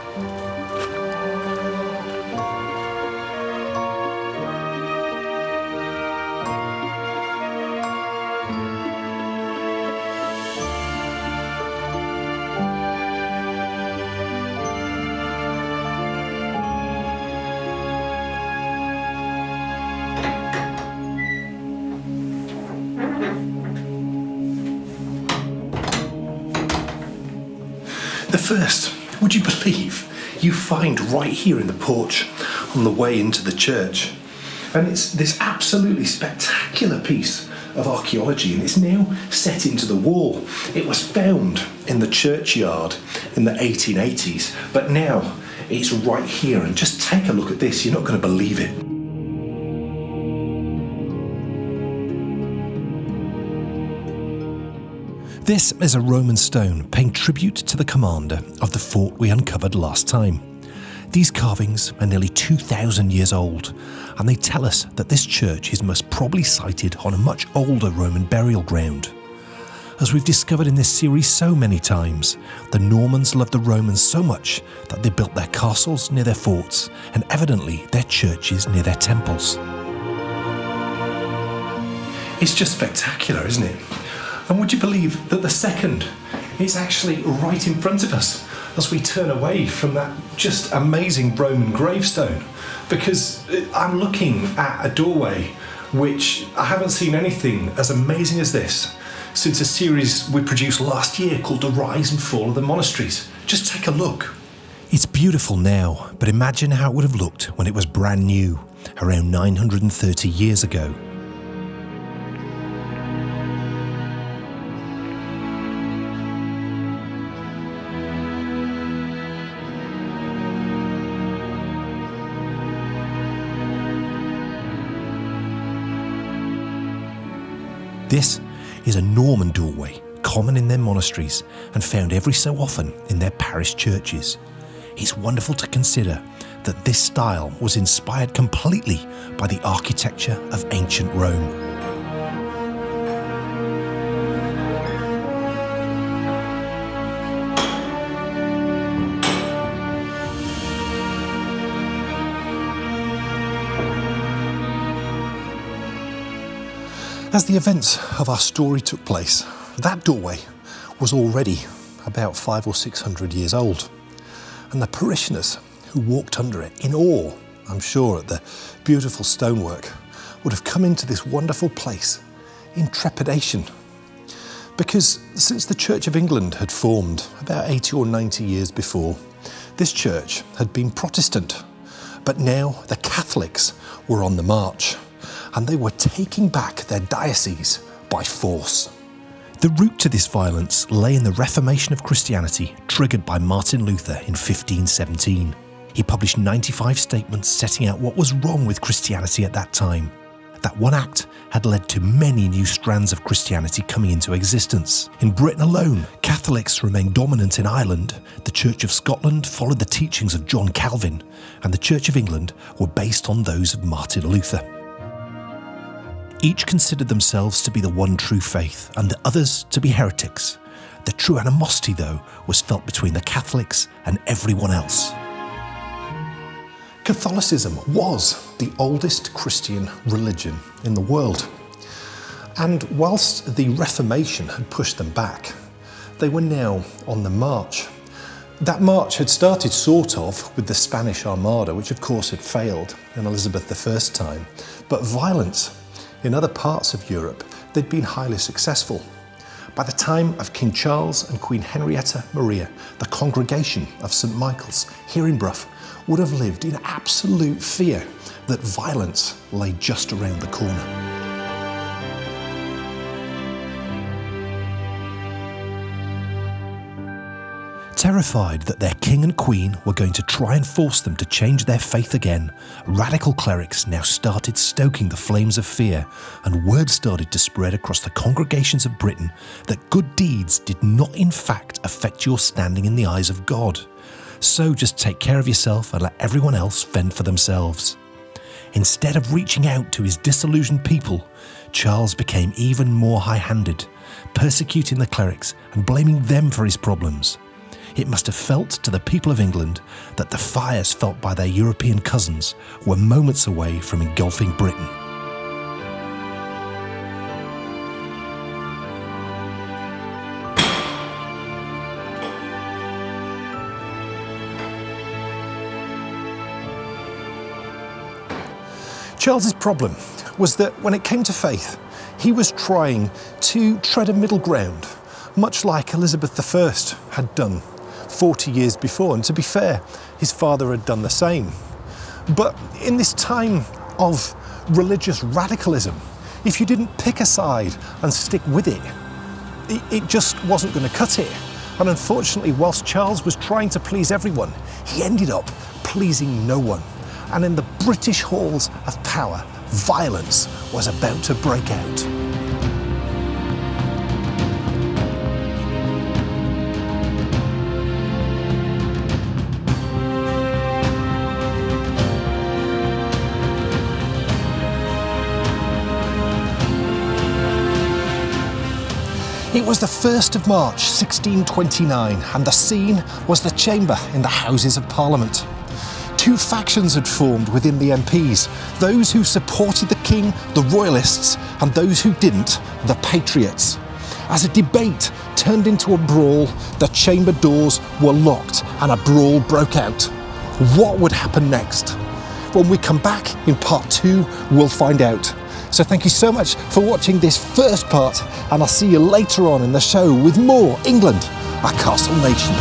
Speaker 3: The first, would you believe, you find right here in the porch on the way into the church. And it's this absolutely spectacular piece of archaeology, and it's now set into the wall. It was found in the churchyard in the 1880s, but now it's right here. And just take a look at this, you're not going to believe it. This is a Roman stone paying tribute to the commander of the fort we uncovered last time. These carvings are nearly 2,000 years old, and they tell us that this church is most probably sited on a much older Roman burial ground. As we've discovered in this series so many times, the Normans loved the Romans so much that they built their castles near their forts, and evidently their churches near their temples. It's just spectacular, isn't it? And would you believe that the second is actually right in front of us as we turn away from that just amazing Roman gravestone? Because I'm looking at a doorway which I haven't seen anything as amazing as this since a series we produced last year called The Rise and Fall of the Monasteries. Just take a look. It's beautiful now, but imagine how it would have looked when it was brand new, around 930 years ago. This is a Norman doorway, common in their monasteries and found every so often in their parish churches. It's wonderful to consider that this style was inspired completely by the architecture of ancient Rome. As the events of our story took place, that doorway was already about 500 or 600 years old, and the parishioners who walked under it in awe, I'm sure, at the beautiful stonework, would have come into this wonderful place in trepidation. Because since the Church of England had formed about 80 or 90 years before, this church had been Protestant, but now the Catholics were on the march, and they were taking back their diocese by force. The root to this violence lay in the Reformation of Christianity, triggered by Martin Luther in 1517. He published 95 statements setting out what was wrong with Christianity at that time. That one act had led to many new strands of Christianity coming into existence. In Britain alone, Catholics remained dominant in Ireland, the Church of Scotland followed the teachings of John Calvin, and the Church of England were based on those of Martin Luther. Each considered themselves to be the one true faith, and the others to be heretics. The true animosity, though, was felt between the Catholics and everyone else. Catholicism was the oldest Christian religion in the world. And whilst the Reformation had pushed them back, they were now on the march. That march had started sort of with the Spanish Armada, which of course had failed in Elizabeth I's time, but violence in other parts of Europe, they'd been highly successful. By the time of King Charles and Queen Henrietta Maria, the congregation of St Michael's here in Bruff would have lived in absolute fear that violence lay just around the corner. Terrified that their king and queen were going to try and force them to change their faith again, radical clerics now started stoking the flames of fear, and word started to spread across the congregations of Britain that good deeds did not in fact affect your standing in the eyes of God. So just take care of yourself and let everyone else fend for themselves. Instead of reaching out to his disillusioned people, Charles became even more high-handed, persecuting the clerics and blaming them for his problems. It must have felt to the people of England that the fires felt by their European cousins were moments away from engulfing Britain. Charles's problem was that when it came to faith, he was trying to tread a middle ground, much like Elizabeth I had done 40 years before, and to be fair, his father had done the same. But in this time of religious radicalism, if you didn't pick a side and stick with it, it just wasn't going to cut it. And unfortunately, whilst Charles was trying to please everyone, he ended up pleasing no one. And in the British halls of power, violence was about to break out. It was the 1st of March 1629, and the scene was the chamber in the Houses of Parliament. Two factions had formed within the MPs, those who supported the king, the royalists, and those who didn't, the patriots. As a debate turned into a brawl, the chamber doors were locked and a brawl broke out. What would happen next? When we come back in part 2, we'll find out. So thank you so much for watching this first part, and I'll see you later on in the show with more England, a Castle Nation.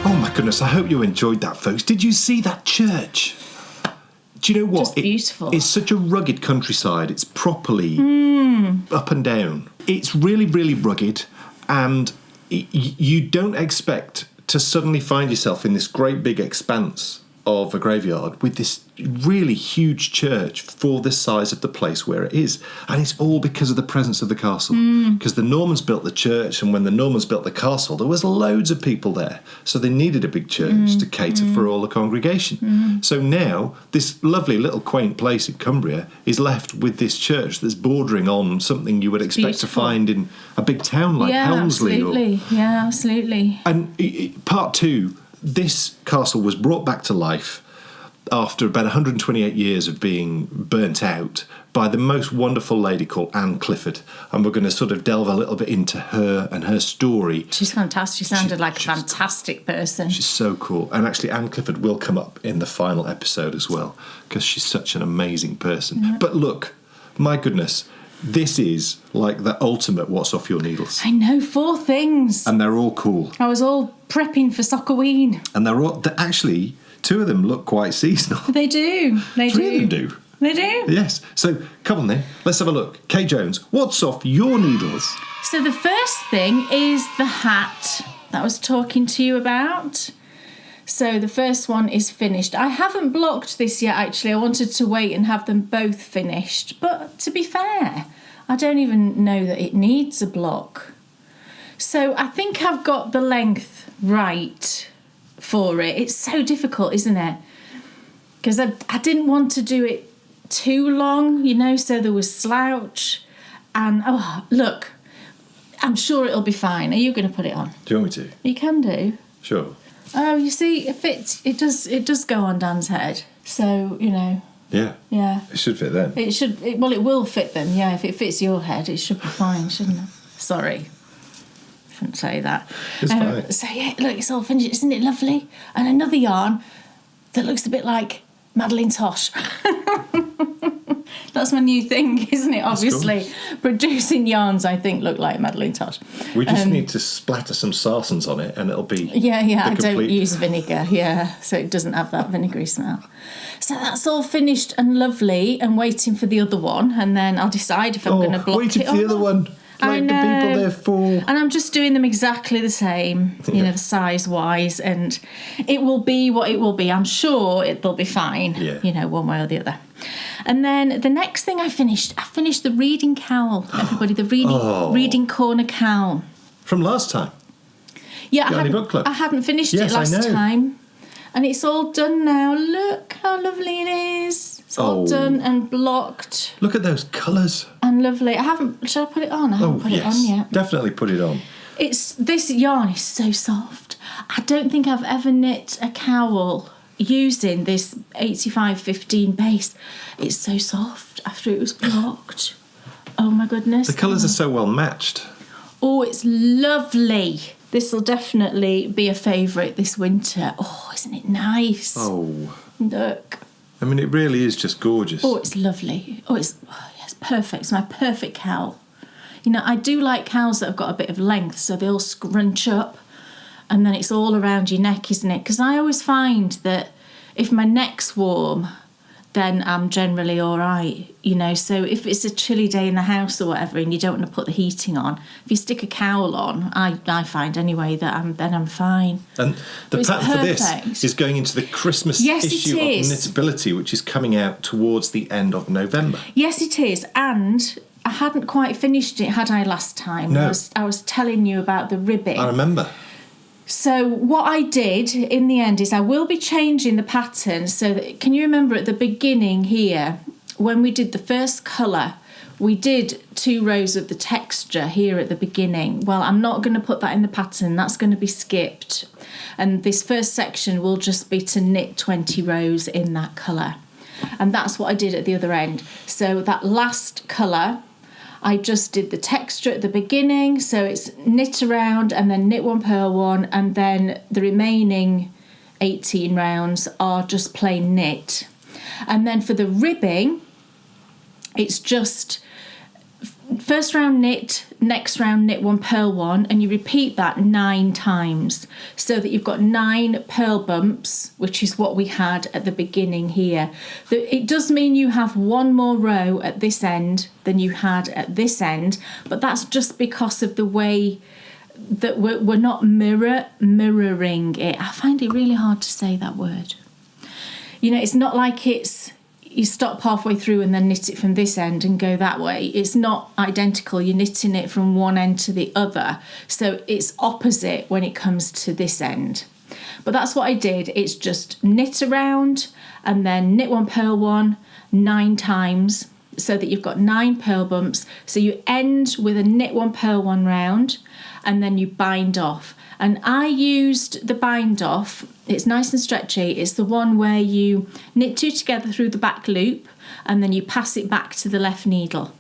Speaker 2: Oh my goodness, I hope you enjoyed that, folks. Did you see that church? Do you know what?
Speaker 1: Just beautiful.
Speaker 2: It's such a rugged countryside. It's properly up and down. It's really, really rugged, and you don't expect to suddenly find yourself in this great big expanse of a graveyard with this really huge church for the size of the place where it is. And it's all because of the presence of the castle. Because the Normans built the church, and when the Normans built the castle, there was loads of people there. So they needed a big church to cater for all the congregation. So now, this lovely little quaint place in Cumbria is left with this church that's bordering on something you would expect to find in a big town like Helmsley.
Speaker 1: Absolutely.
Speaker 2: And part two, this castle was brought back to life after about 128 years of being burnt out by the most wonderful lady called Anne Clifford. And we're going to sort of delve a little bit into her and her story.
Speaker 1: She's fantastic. She sounded like a fantastic person.
Speaker 2: She's so cool. And actually, Anne Clifford will come up in the final episode as well, because she's such an amazing person. Yeah. But look, my goodness, this is like the ultimate what's off your needles.
Speaker 1: I know, 4 things.
Speaker 2: And they're all cool.
Speaker 1: I was all prepping for Sockoween.
Speaker 2: And they're actually, 2 of them look quite seasonal.
Speaker 1: They do.
Speaker 2: 3 of them do.
Speaker 1: They do?
Speaker 2: Yes. So, come on then, let's have a look. Kay Jones, what's off your needles?
Speaker 1: So the first thing is the hat that I was talking to you about. So the first one is finished. I haven't blocked this yet, actually. I wanted to wait and have them both finished. But to be fair, I don't even know that it needs a block. So I think I've got the length right for it. It's so difficult, isn't it? Because I didn't want to do it too long, so there was slouch. And, look, I'm sure it'll be fine. Are you going to put it on?
Speaker 2: Do you want me to?
Speaker 1: You can do.
Speaker 2: Sure.
Speaker 1: Oh, you see, it fits. It does go on Dan's head. So,
Speaker 2: Yeah.
Speaker 1: Yeah.
Speaker 2: It should fit then.
Speaker 1: It will fit them, yeah. If it fits your head, it should be fine, shouldn't it? Sorry. Shouldn't say that.
Speaker 2: It's fine.
Speaker 1: So, yeah, look, it's all finished. Isn't it lovely? And another yarn that looks a bit like Madeline Tosh. That's my new thing, isn't it? Obviously, producing yarns, I think, look like Madeline Tosh.
Speaker 2: We just need to splatter some sarsens on it, and it'll be
Speaker 1: I don't use vinegar, so it doesn't have that vinegary smell. So that's all finished and lovely, and waiting for the other one, and then I'll decide if I'm going to block it or not.
Speaker 2: Waiting for the other one. Like the people they're for.
Speaker 1: And I'm just doing them exactly the same, the size-wise, and it will be what it will be. I'm sure they'll be fine, one way or the other. And then the next thing I finished the reading cowl, everybody, the reading corner cowl.
Speaker 2: From last time?
Speaker 1: Yeah, I hadn't finished it last time. And it's all done now. Look how lovely it is. It's all done and blocked.
Speaker 2: Look at those colours.
Speaker 1: And lovely. Shall I put it on? I haven't put it on yet.
Speaker 2: Definitely put it on.
Speaker 1: This yarn is so soft. I don't think I've ever knit a cowl using this 85-15 base. It's so soft after it was blocked. Oh my goodness.
Speaker 2: The colours are so well matched.
Speaker 1: Oh, it's lovely. This will definitely be a favourite this winter. Oh, isn't it nice?
Speaker 2: Oh.
Speaker 1: Look.
Speaker 2: I mean, it really is just gorgeous.
Speaker 1: Oh, it's lovely. It's perfect. It's my perfect cowl. I do like cowls that have got a bit of length, so they'll scrunch up, and then it's all around your neck, isn't it? Because I always find that if my neck's warm, then I'm generally all right, So if it's a chilly day in the house or whatever, and you don't want to put the heating on, if you stick a cowl on, I find anyway that I'm fine.
Speaker 2: And the pattern for this is going into the Christmas issue of Knitability, which is coming out towards the end of November.
Speaker 1: Yes, it is. And I hadn't quite finished it, had I, last time?
Speaker 2: No.
Speaker 1: I was telling you about the ribbing.
Speaker 2: I remember.
Speaker 1: So what I did in the end is I will be changing the pattern. So that, can you remember at the beginning here, when we did the first colour, we did 2 rows of the texture here at the beginning. Well, I'm not going to put that in the pattern. That's going to be skipped. And this first section will just be to knit 20 rows in that colour. And that's what I did at the other end. So that last colour, I just did the texture at the beginning, so it's knit around and then knit 1, purl 1, and then the remaining 18 rounds are just plain knit. And then for the ribbing, it's just first round knit, next round knit 1, purl 1, and you repeat that 9 times so that you've got 9 purl bumps, which is what we had at the beginning here. It does mean you have 1 more row at this end than you had at this end, but that's just because of the way that we're not mirroring it. I find it really hard to say that word. You know, it's not like you stop halfway through and then knit it from this end and go that way. It's not identical. You're knitting it from one end to the other. So it's opposite when it comes to this end. But that's what I did. It's just knit around and then knit 1, purl 1 9 times so that you've got 9 purl bumps. So you end with a knit 1, purl 1 round and then you bind off. And I used the bind off. It's nice and stretchy. It's the one where you knit 2 together through the back loop and then you pass it back to the left needle.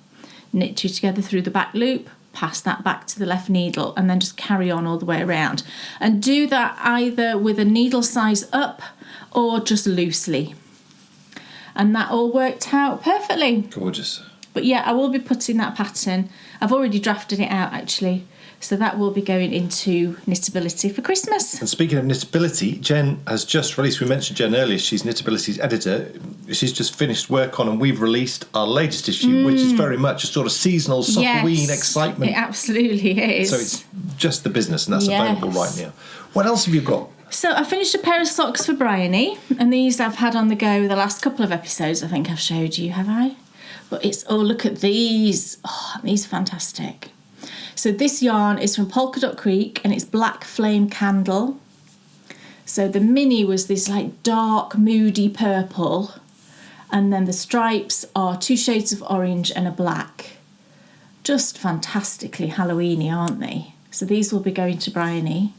Speaker 1: Knit 2 together through the back loop, pass that back to the left needle, and then just carry on all the way around. And do that either with a needle size up or just loosely. And that all worked out perfectly.
Speaker 2: Gorgeous.
Speaker 1: But yeah, I will be putting that pattern. I've already drafted it out actually. So that will be going into Knitability for Christmas.
Speaker 2: And speaking of Knitability, Jen has just released, we mentioned Jen earlier, she's Knitability's editor. She's just finished work on, and we've released our latest issue, which is very much a sort of seasonal Halloween excitement.
Speaker 1: It absolutely is.
Speaker 2: So it's just the business, and that's available right now. What else have you got?
Speaker 1: So I finished a pair of socks for Bryony, and these I've had on the go the last couple of episodes. I think I've showed you, have I? But it's, oh, look at these. Oh, these are fantastic. So this yarn is from Polka Creek and it's Black Flame Candle. So the mini was this like dark, moody purple. And then the stripes are 2 shades of orange and a black. Just fantastically Halloween-y, aren't they? So these will be going to Bryony,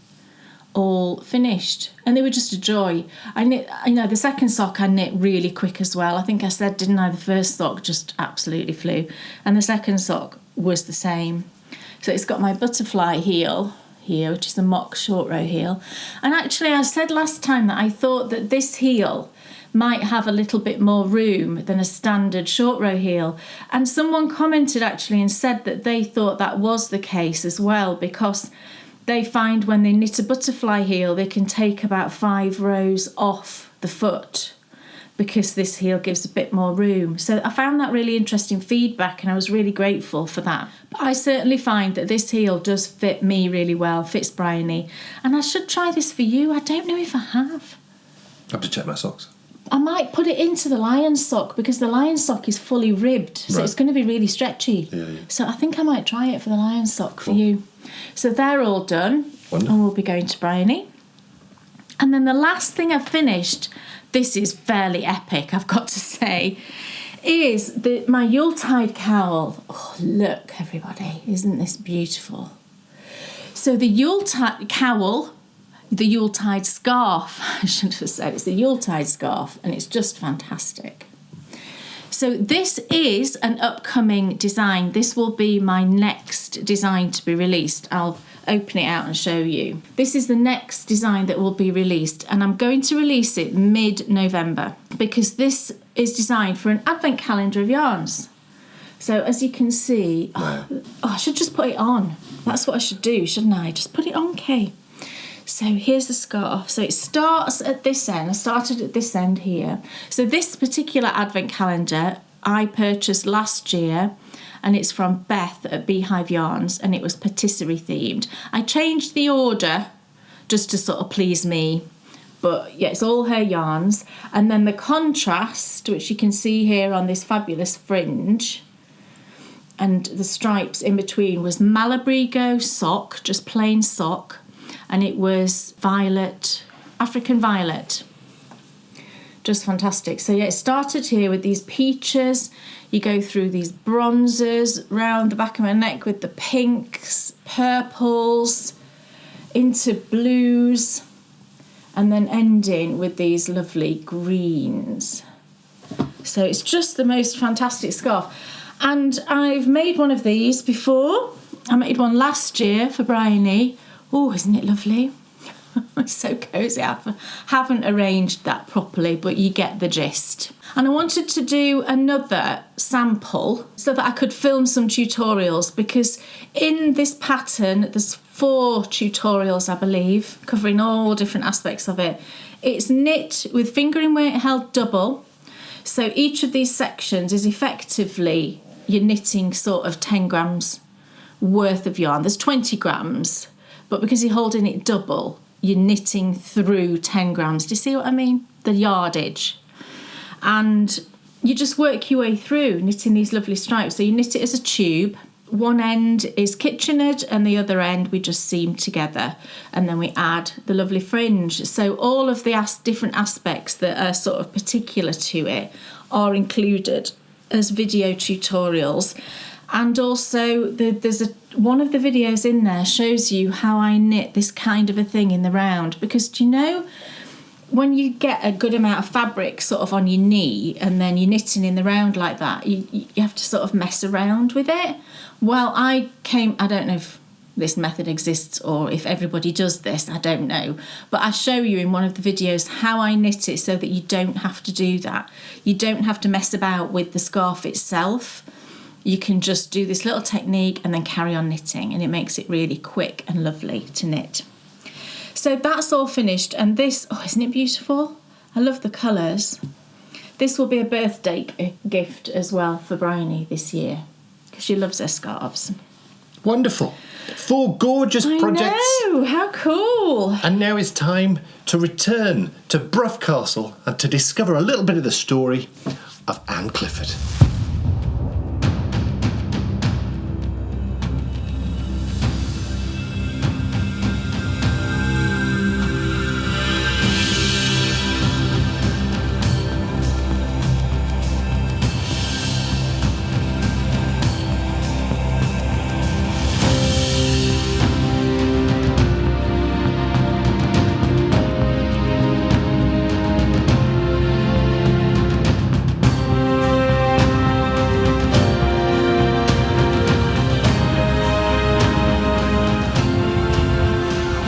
Speaker 1: all finished. And they were just a joy. I knit, you know, the second sock I knit really quick as well. I think I said, didn't I? The first sock just absolutely flew. And the second sock was the same. So it's got my butterfly heel here, which is a mock short row heel. And actually I said last time that I thought that this heel might have a little bit more room than a standard short row heel. And someone commented actually and said that they thought that was the case as well, because they find when they knit a butterfly heel, they can take about 5 rows off the foot, because this heel gives a bit more room. So I found that really interesting feedback and I was really grateful for that. But I certainly find that this heel does fit me really well, fits Bryony. And I should try this for you. I don't know if I have.
Speaker 2: I have to check my socks.
Speaker 1: I might put it into the lion sock because the lion sock is fully ribbed. So it's going to be really stretchy. Yeah. So I think I might try it for the lion sock for you. So they're all done. Wonderful. And we'll be going to Bryony. And then the last thing I've finished, this is fairly epic, I've got to say, is my Yuletide cowl. Oh, look, everybody, isn't this beautiful? So the Yuletide cowl, the Yuletide scarf, I should have said, it's the Yuletide scarf, and it's just fantastic. So this is an upcoming design. This will be my next design to be released. I'll open it out and show you. This is the next design that will be released, and I'm going to release it mid-November because this is designed for an advent calendar of yarns. So as you can see, I should just put it on. That's what I should do, shouldn't I? Just put it on, Kay. So here's the scarf. So it starts at this end. I started at this end here. So this particular advent calendar I purchased last year, and it's from Beth at Beehive Yarns, and it was patisserie themed. I changed the order just to sort of please me, but yeah, it's all her yarns. And then the contrast, which you can see here on this fabulous fringe, and the stripes in between, was Malabrigo sock, just plain sock, and it was violet, African violet. Just fantastic. So yeah, it started here with these peaches. You go through these bronzes round the back of my neck with the pinks, purples, into blues, and then ending with these lovely greens. So it's just the most fantastic scarf. And I've made one of these before. I made one last year for Bryony. Oh, isn't it lovely? It's so cosy. I haven't arranged that properly, but you get the gist. And I wanted to do another sample so that I could film some tutorials, because in this pattern, there's 4 tutorials, I believe, covering all different aspects of it. It's knit with fingering weight held double. So each of these sections is effectively you're knitting sort of 10 grams worth of yarn. There's 20 grams, but because you're holding it double, you're knitting through 10 grams. Do you see what I mean? The yardage. And you just work your way through knitting these lovely stripes. So you knit it as a tube. One end is kitchenered and the other end we just seam together, and then we add the lovely fringe. So all of the different aspects that are sort of particular to it are included as video tutorials. And also there's one of the videos in there shows you how I knit this kind of a thing in the round, because do you know when you get a good amount of fabric sort of on your knee and then you're knitting in the round like that, you have to sort of mess around with it. Well, I don't know if this method exists or if everybody does this, I don't know. But I show you in one of the videos how I knit it so that you don't have to do that. You don't have to mess about with the scarf itself. You can just do this little technique and then carry on knitting, and it makes it really quick and lovely to knit. So that's all finished, and this, isn't it beautiful? I love the colours. This will be a birthday gift as well for Bryony this year, because she loves her scarves.
Speaker 2: Wonderful. 4 gorgeous projects.
Speaker 1: I know, how cool.
Speaker 2: And now it's time to return to Burkes Castle and to discover a little bit of the story of Anne Clifford.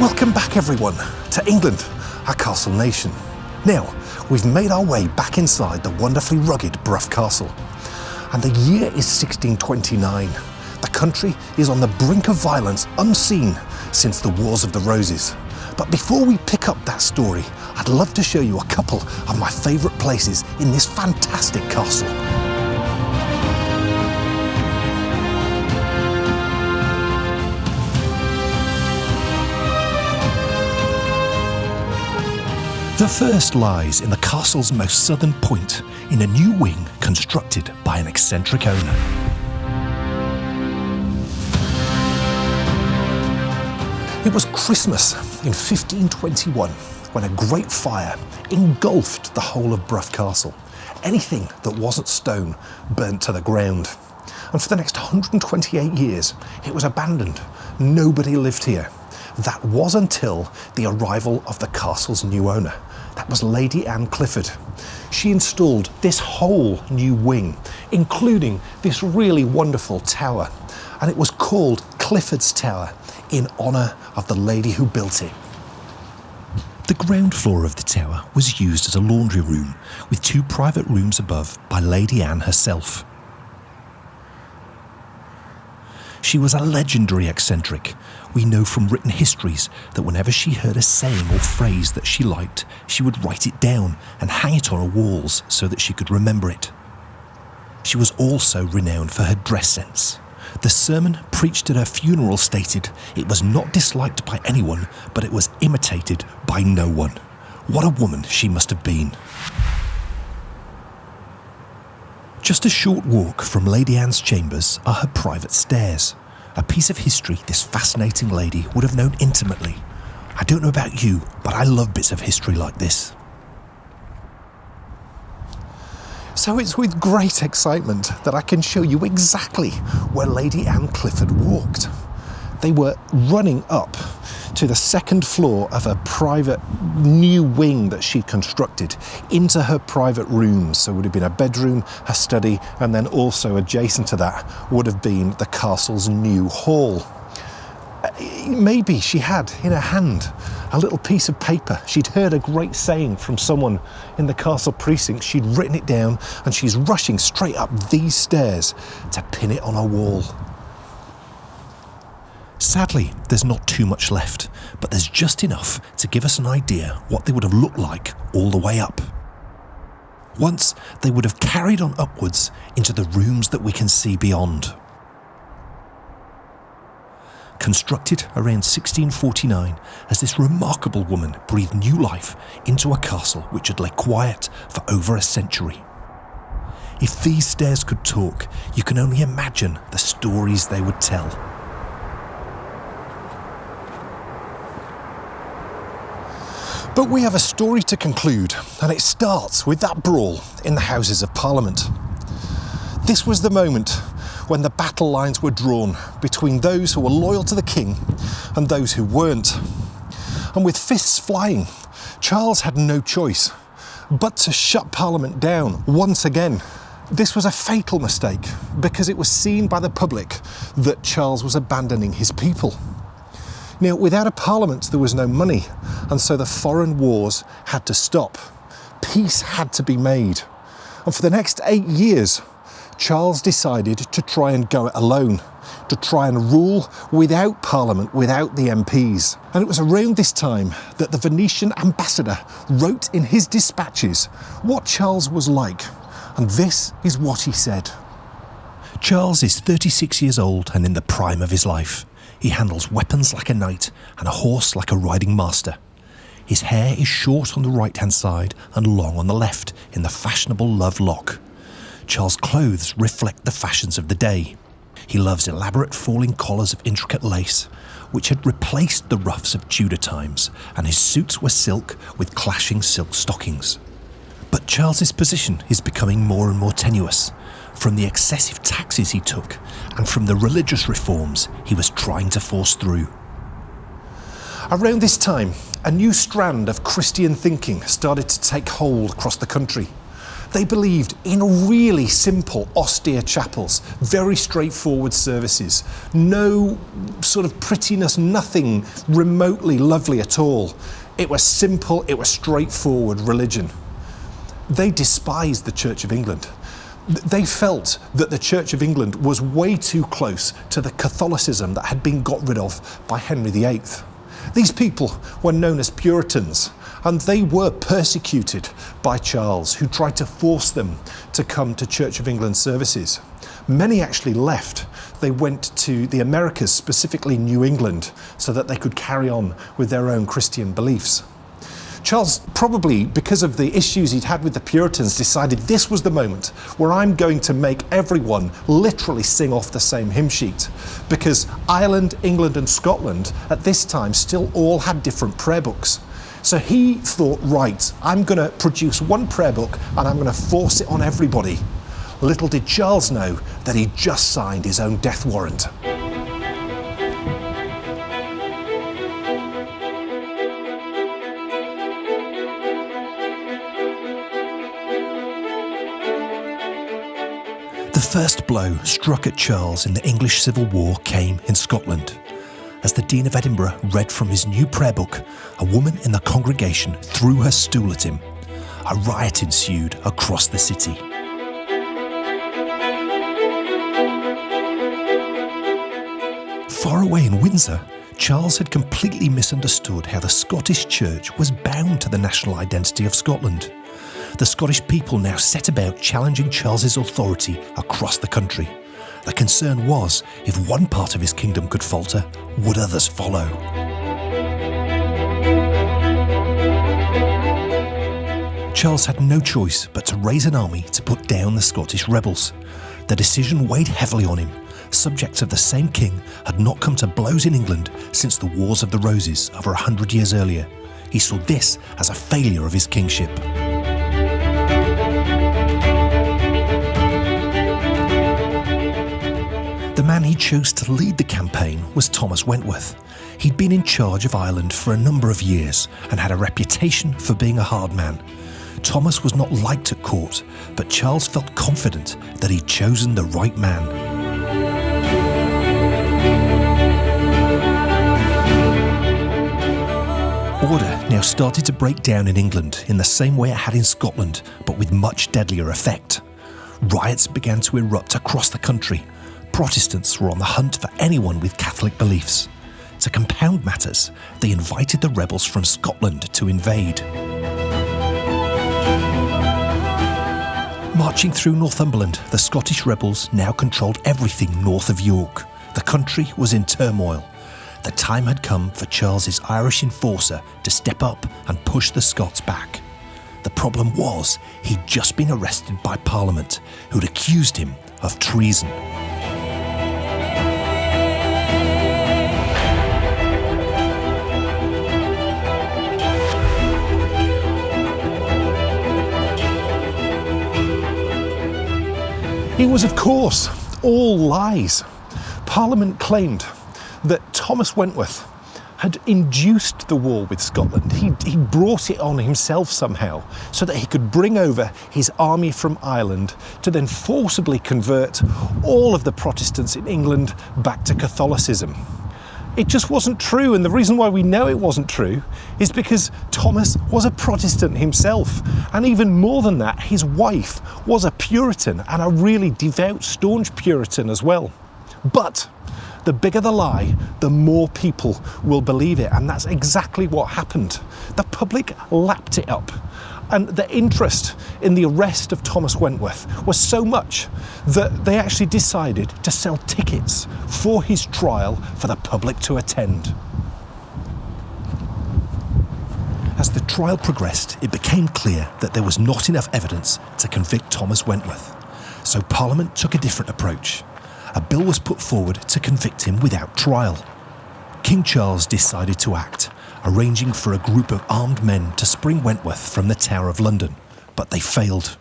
Speaker 3: Welcome back, everyone, to England, our castle nation. Now, we've made our way back inside the wonderfully rugged Burkes Castle. And the year is 1629. The country is on the brink of violence unseen since the Wars of the Roses. But before we pick up that story, I'd love to show you a couple of my favourite places in this fantastic castle. The first lies in the castle's most southern point, in a new wing constructed by an eccentric owner. It was Christmas in 1521 when a great fire engulfed the whole of Burkes Castle. Anything that wasn't stone burnt to the ground. And for the next 128 years, it was abandoned. Nobody lived here. That was until the arrival of the castle's new owner. That was Lady Anne Clifford. She installed this whole new wing, including this really wonderful tower, and it was called Clifford's Tower in honour of the lady who built it. The ground floor of the tower was used as a laundry room, with 2 private rooms above by Lady Anne herself. She was a legendary eccentric. We know from written histories that whenever she heard a saying or phrase that she liked, she would write it down and hang it on her walls so that she could remember it. She was also renowned for her dress sense. The sermon preached at her funeral stated it was not disliked by anyone, but it was imitated by no one. What a woman she must have been. Just a short walk from Lady Anne's chambers are her private stairs, a piece of history this fascinating lady would have known intimately. I don't know about you, but I love bits of history like this. So it's with great excitement that I can show you exactly where Lady Anne Clifford walked. They were running up to the 2nd floor of a private new wing that she'd constructed into her private rooms. So it would have been a bedroom, her study, and then also adjacent to that would have been the castle's new hall.
Speaker 5: Maybe she had in her hand a little piece of paper. She'd heard a great saying from someone in the castle precincts. She'd written it down and she's rushing straight up these stairs to pin it on a wall.
Speaker 3: Sadly, there's not too much left, but there's just enough to give us an idea what they would have looked like all the way up. Once, they would have carried on upwards into the rooms that we can see beyond. Constructed around 1649 as this remarkable woman breathed new life into a castle which had lay quiet for over a century. If these stairs could talk, you can only imagine the stories they would tell.
Speaker 5: But we have a story to conclude, and it starts with that brawl in the Houses of Parliament. This was the moment when the battle lines were drawn between those who were loyal to the king and those who weren't. And with fists flying, Charles had no choice but to shut Parliament down once again. This was a fatal mistake because it was seen by the public that Charles was abandoning his people. Now, without a parliament, there was no money, and so the foreign wars had to stop. Peace had to be made. And for the next 8 years, Charles decided to try and go it alone, to try and rule without parliament, without the MPs. And it was around this time that the Venetian ambassador wrote in his dispatches what Charles was like. And this is what he said.
Speaker 3: Charles is 36 years old and in the prime of his life. He handles weapons like a knight and a horse like a riding master. His hair is short on the right-hand side and long on the left in the fashionable love lock. Charles' clothes reflect the fashions of the day. He loves elaborate falling collars of intricate lace, which had replaced the ruffs of Tudor times, and his suits were silk with clashing silk stockings. But Charles's position is becoming more and more tenuous, from the excessive taxes he took and from the religious reforms he was trying to force through.
Speaker 5: Around this time, a new strand of Christian thinking started to take hold across the country. They believed in really simple, austere chapels, very straightforward services, no sort of prettiness, nothing remotely lovely at all. It was simple, it was straightforward religion. They despised the Church of England. They felt that the Church of England was way too close to the Catholicism that had been got rid of by Henry VIII. These people were known as Puritans, and they were persecuted by Charles, who tried to force them to come to Church of England services. Many actually left. They went to the Americas, specifically New England, so that they could carry on with their own Christian beliefs. Charles, probably because of the issues he'd had with the Puritans, decided this was the moment where I'm going to make everyone literally sing off the same hymn sheet. Because Ireland, England and Scotland at this time still all had different prayer books. So he thought, right, I'm going to produce one prayer book and I'm going to force it on everybody. Little did Charles know that he'd just signed his own death warrant.
Speaker 3: The first blow struck at Charles in the English Civil War came in Scotland. As the Dean of Edinburgh read from his new prayer book, a woman in the congregation threw her stool at him. A riot ensued across the city. Far away in Windsor, Charles had completely misunderstood how the Scottish Church was bound to the national identity of Scotland. The Scottish people now set about challenging Charles's authority across the country. The concern was, if one part of his kingdom could falter, would others follow? Charles had no choice but to raise an army to put down the Scottish rebels. The decision weighed heavily on him. Subjects of the same king had not come to blows in England since the Wars of the Roses over 100 years earlier. He saw this as a failure of his kingship. The man he chose to lead the campaign was Thomas Wentworth. He'd been in charge of Ireland for a number of years and had a reputation for being a hard man. Thomas was not liked at court, but Charles felt confident that he'd chosen the right man. order now started to break down in England in the same way it had in Scotland, but with much deadlier effect. Riots began to erupt across the country. Protestants were on the hunt for anyone with Catholic beliefs. To compound matters, they invited the rebels from Scotland to invade. Marching through Northumberland, the Scottish rebels now controlled everything north of York. The country was in turmoil. The time had come for Charles's Irish enforcer to step up and push the Scots back. The problem was he'd just been arrested by Parliament, who'd accused him of treason.
Speaker 5: It was, of course, all lies. Parliament claimed that Thomas Wentworth had induced the war with Scotland. He brought it on himself somehow so that he could bring over his army from Ireland to then forcibly convert all of the Protestants in England back to Catholicism. It just wasn't true, and the reason why we know it wasn't true is because Thomas was a Protestant himself, and even more than that, his wife was a Puritan, and a really devout, staunch Puritan as well. But the bigger the lie, the more people will believe it, and that's exactly what happened. The public lapped it up, and the interest in the arrest of Thomas Wentworth was so much that they actually decided to sell tickets for his trial for the public to attend.
Speaker 3: As the trial progressed, it became clear that there was not enough evidence to convict Thomas Wentworth, so Parliament took a different approach. A bill was put forward to convict him without trial. King Charles decided to act, arranging for a group of armed men to spring Wentworth from the Tower of London, but they failed.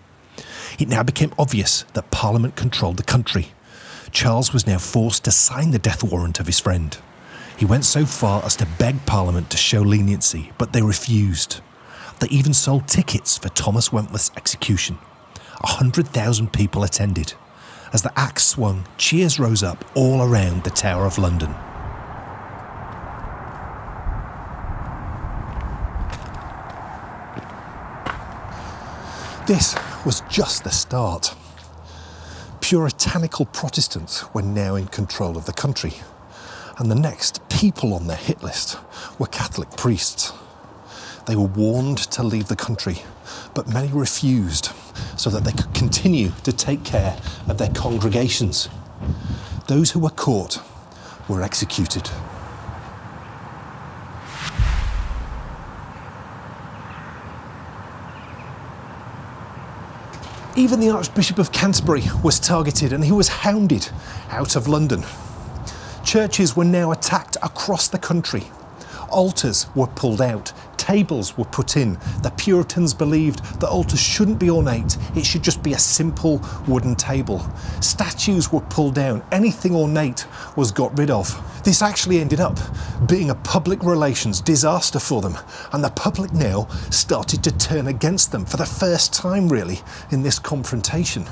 Speaker 3: It now became obvious that Parliament controlled the country. Charles was now forced to sign the death warrant of his friend. He went so far as to beg Parliament to show leniency, but they refused. They even sold tickets for Thomas Wentworth's execution. 100,000 people attended. As the axe swung, cheers rose up all around the Tower of London.
Speaker 5: This was just the start. Puritanical Protestants were now in control of the country, and the next people on their hit list were Catholic priests. They were warned to leave the country, but many refused so that they could continue to take care of their congregations. Those who were caught were executed. Even the Archbishop of Canterbury was targeted, and he was hounded out of London. Churches were now attacked across the country. Altars were pulled out, tables were put in. The Puritans believed that altars shouldn't be ornate, it should just be a simple wooden table. Statues were pulled down, anything ornate was got rid of. This actually ended up being a public relations disaster for them, and the public now started to turn against them for the first time really in this confrontation.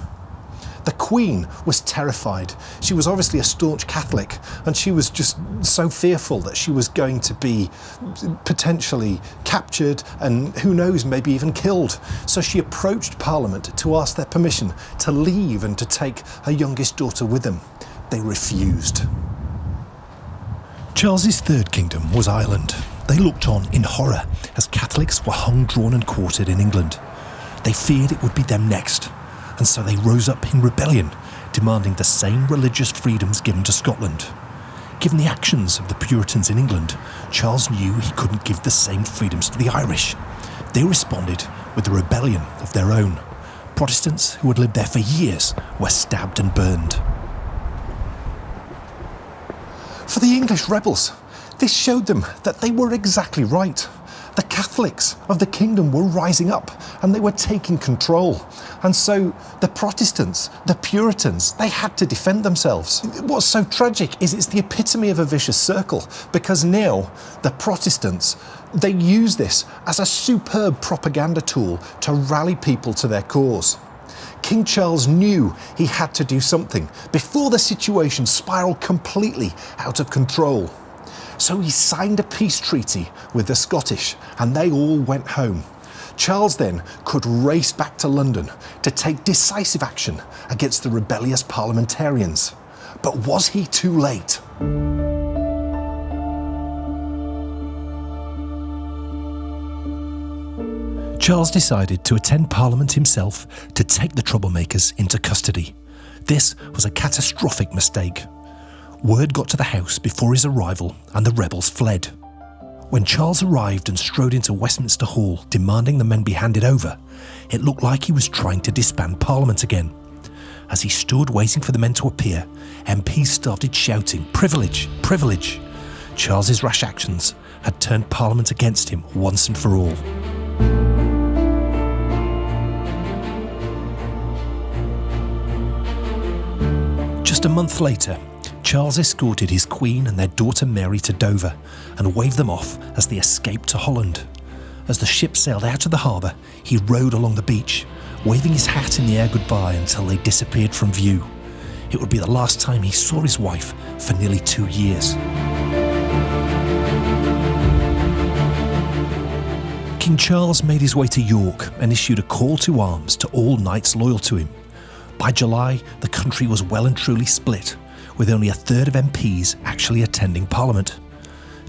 Speaker 5: The Queen was terrified. She was obviously a staunch Catholic, and she was just so fearful that she was going to be potentially captured and, who knows, maybe even killed. So she approached Parliament to ask their permission to leave and to take her youngest daughter with them. They refused.
Speaker 3: Charles's third kingdom was Ireland. They looked on in horror as Catholics were hung, drawn and quartered in England. They feared it would be them next, and so they rose up in rebellion, demanding the same religious freedoms given to Scotland. Given the actions of the Puritans in England, Charles knew he couldn't give the same freedoms to the Irish. They responded with a rebellion of their own. Protestants who had lived there for years were stabbed and burned.
Speaker 5: For the English rebels, this showed them that they were exactly right. The Catholics of the kingdom were rising up and they were taking control. And so the Protestants, the Puritans, they had to defend themselves. What's so tragic is it's the epitome of a vicious circle, because now the Protestants, they use this as a superb propaganda tool to rally people to their cause. King Charles knew he had to do something before the situation spiraled completely out of control. So he signed a peace treaty with the Scottish and they all went home. Charles then could race back to London to take decisive action against the rebellious parliamentarians. But was he too late?
Speaker 3: Charles decided to attend Parliament himself to take the troublemakers into custody. This was a catastrophic mistake. Word got to the house before his arrival and the rebels fled. When Charles arrived and strode into Westminster Hall demanding the men be handed over, it looked like he was trying to disband Parliament again. As he stood waiting for the men to appear, MPs started shouting, "Privilege! Privilege!" Charles's rash actions had turned Parliament against him once and for all. Just a month later, Charles escorted his queen and their daughter Mary to Dover and waved them off as they escaped to Holland. As the ship sailed out of the harbour, he rowed along the beach, waving his hat in the air goodbye until they disappeared from view. It would be the last time he saw his wife for nearly 2 years. King Charles made his way to York and issued a call to arms to all knights loyal to him. By July, the country was well and truly split, with only a third of MPs actually attending Parliament.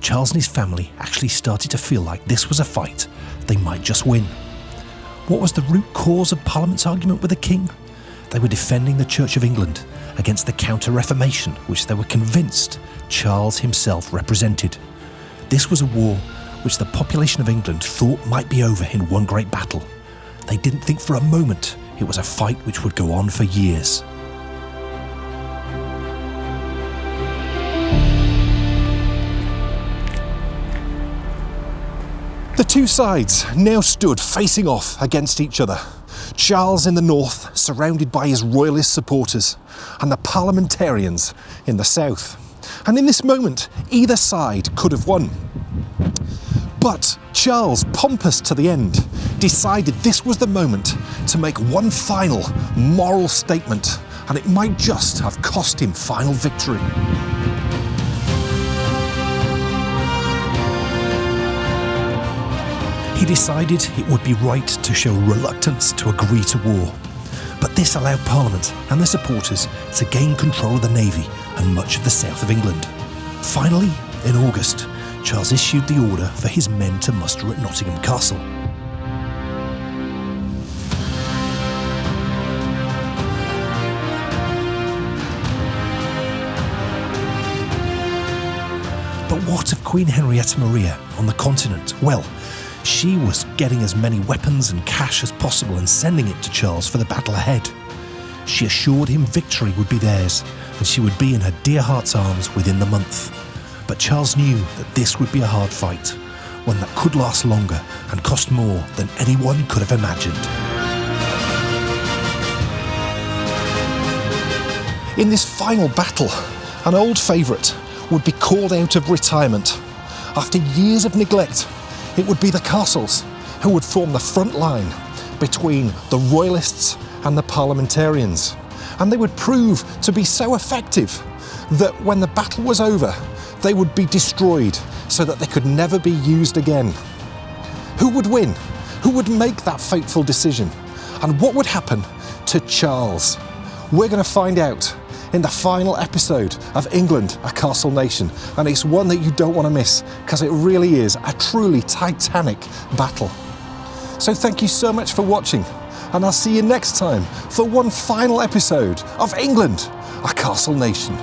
Speaker 3: Charles and his family actually started to feel like this was a fight they might just win. What was the root cause of Parliament's argument with the King? They were defending the Church of England against the Counter-Reformation, which they were convinced Charles himself represented. This was a war which the population of England thought might be over in one great battle. They didn't think for a moment it was a fight which would go on for years.
Speaker 5: The two sides now stood facing off against each other. Charles in the north, surrounded by his royalist supporters, and the parliamentarians in the south. And in this moment, either side could have won. But Charles, pompous to the end, decided this was the moment to make one final moral statement, and it might just have cost him final victory.
Speaker 3: He decided it would be right to show reluctance to agree to war. But this allowed Parliament and their supporters to gain control of the Navy and much of the south of England. Finally, in August, Charles issued the order for his men to muster at Nottingham Castle. But what of Queen Henrietta Maria on the continent? Well, she was getting as many weapons and cash as possible and sending it to Charles for the battle ahead. She assured him victory would be theirs, and she would be in her dear heart's arms within the month. But Charles knew that this would be a hard fight, one that could last longer and cost more than anyone could have imagined.
Speaker 5: In this final battle, an old favourite would be called out of retirement. After years of neglect, it would be the castles who would form the front line between the royalists and the parliamentarians. And they would prove to be so effective that when the battle was over, they would be destroyed so that they could never be used again. Who would win? Who would make that fateful decision? And what would happen to Charles? We're going to find out in the final episode of England, a Castle Nation, and it's one that you don't want to miss because it really is a truly titanic battle. So thank you so much for watching, and I'll see you next time for one final episode of England, a Castle Nation.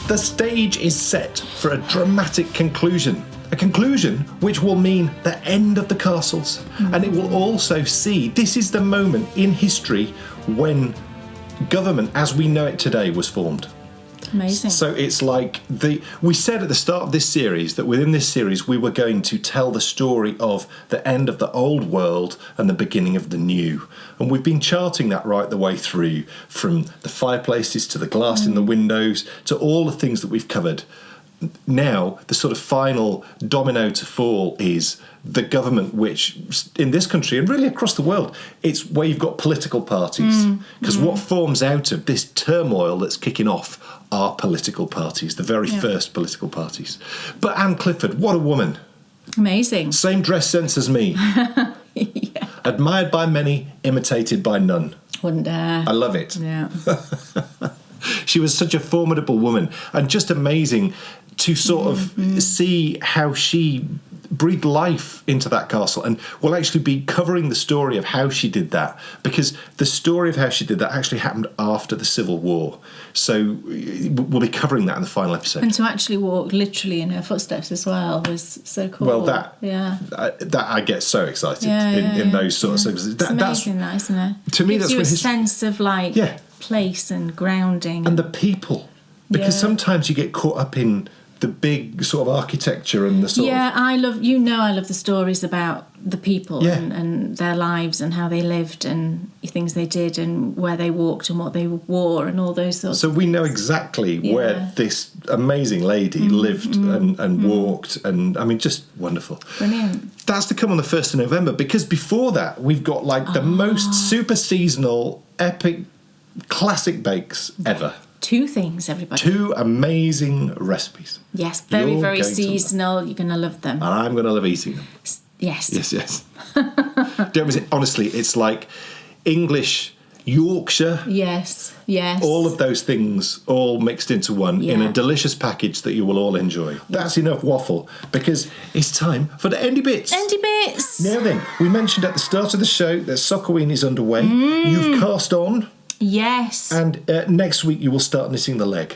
Speaker 2: The stage is set for a dramatic conclusion. A conclusion which will mean the end of the castles. And it will also see, this is the moment in history when government as we know it today was formed.
Speaker 1: Amazing.
Speaker 2: So it's like we said at the start of this series that within this series we were going to tell the story of the end of the old world and the beginning of the new. And we've been charting that right the way through, from the fireplaces to the glass in the windows to all the things that we've covered. Now, the sort of final domino to fall is the government, which in this country and really across the world, it's where you've got political parties. Because what forms out of this turmoil that's kicking off are political parties, the very first political parties. But Anne Clifford, what a woman.
Speaker 1: Amazing.
Speaker 2: Same dress sense as me. Admired by many, imitated by none.
Speaker 1: Wouldn't dare.
Speaker 2: I love it.
Speaker 1: Yeah.
Speaker 2: She was such a formidable woman, and just amazing to sort of see how she breathed life into that castle. And we'll actually be covering the story of how she did that, because the story of how she did that actually happened after the Civil War. So we'll be covering that in the final episode.
Speaker 1: And to actually walk literally in her footsteps as well was so cool.
Speaker 2: Well, that I get so excited in those sort of circumstances.
Speaker 1: It's amazing, that, isn't it?
Speaker 2: To me,
Speaker 1: gives
Speaker 2: that's
Speaker 1: you
Speaker 2: when
Speaker 1: a sense of like place and grounding.
Speaker 2: And the people. Because sometimes you get caught up in the big sort of architecture and the sort of...
Speaker 1: I love the stories about the people and their lives and how they lived and things they did and where they walked and what they wore and all those sorts.
Speaker 2: So we know exactly where this amazing lady lived and walked, and I mean, just wonderful.
Speaker 1: Brilliant.
Speaker 2: That's to come on the 1st of November, because before that we've got like the most super seasonal, epic, classic bakes ever.
Speaker 1: 2 things, everybody.
Speaker 2: 2 amazing recipes.
Speaker 1: Yes, very, very seasonal. You're going to love them.
Speaker 2: And I'm going to love eating them.
Speaker 1: Yes.
Speaker 2: Yes. Don't miss it. Honestly, it's like English, Yorkshire.
Speaker 1: Yes.
Speaker 2: All of those things all mixed into one in a delicious package that you will all enjoy. That's enough waffle, because it's time for the Endy Bits.
Speaker 1: Endy Bits.
Speaker 2: Now then, we mentioned at the start of the show that Sockoween is underway. You've cast on.
Speaker 1: Yes.
Speaker 2: And next week you will start knitting the leg.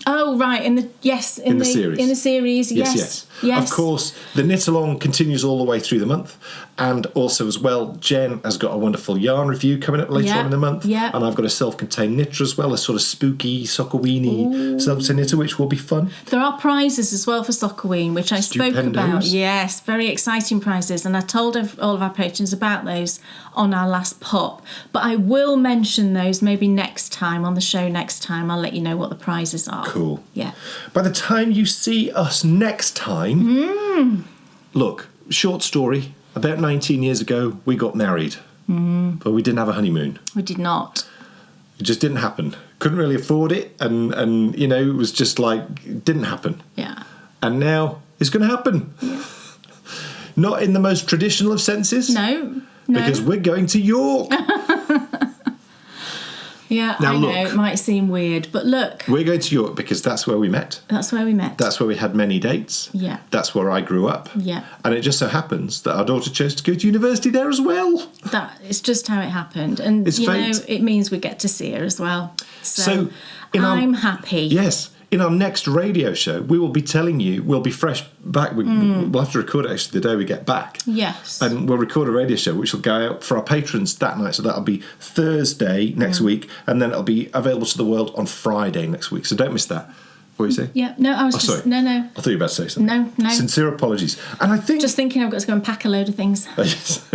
Speaker 1: Oh, right. In the series. In the series,
Speaker 2: yes. Of course, the knit along continues all the way through the month. And also as well, Jen has got a wonderful yarn review coming up later on in the month. Yeah. And I've got a self-contained knitter as well, a sort of spooky Sockoweeny self-contained knitter, which will be fun.
Speaker 1: There are prizes as well for Sockoween, which I spoke about. Yes, very exciting prizes. And I told all of our patrons about those on our last pop. But I will mention those maybe next time on the show. Next time I'll let you know what the prizes are.
Speaker 2: Cool.
Speaker 1: Yeah.
Speaker 2: By the time you see us next time, look, short story. About 19 years ago, we got married. But we didn't have a honeymoon.
Speaker 1: We did not.
Speaker 2: It just didn't happen. Couldn't really afford it. And you know, it was just like, it didn't happen.
Speaker 1: Yeah.
Speaker 2: And now it's going to happen.
Speaker 1: Yeah.
Speaker 2: Not in the most traditional of senses.
Speaker 1: No.
Speaker 2: Because we're going to York.
Speaker 1: Yeah, now, I know, it might seem weird, but look.
Speaker 2: We're going to York because that's where we met.
Speaker 1: That's where we met.
Speaker 2: That's where we had many dates.
Speaker 1: Yeah.
Speaker 2: That's where I grew up.
Speaker 1: Yeah.
Speaker 2: And it just so happens that our daughter chose to go to university there as well.
Speaker 1: It's just how it happened. And,
Speaker 2: it's fate.
Speaker 1: It means we get to see her as well. So I'm happy.
Speaker 2: Yes. In our next radio show, we will be telling you, we'll be fresh back. We'll have to record it actually the day we get back.
Speaker 1: Yes.
Speaker 2: And we'll record a radio show which will go out for our patrons that night. So that'll be Thursday next week. And then it'll be available to the world on Friday next week. So don't miss that. What were you saying?
Speaker 1: Yeah. No, I was just...
Speaker 2: Sorry.
Speaker 1: No.
Speaker 2: I thought you were about to say something.
Speaker 1: No.
Speaker 2: Sincere apologies. And I think...
Speaker 1: Just thinking I've got to go and pack a load of things.
Speaker 2: Yes.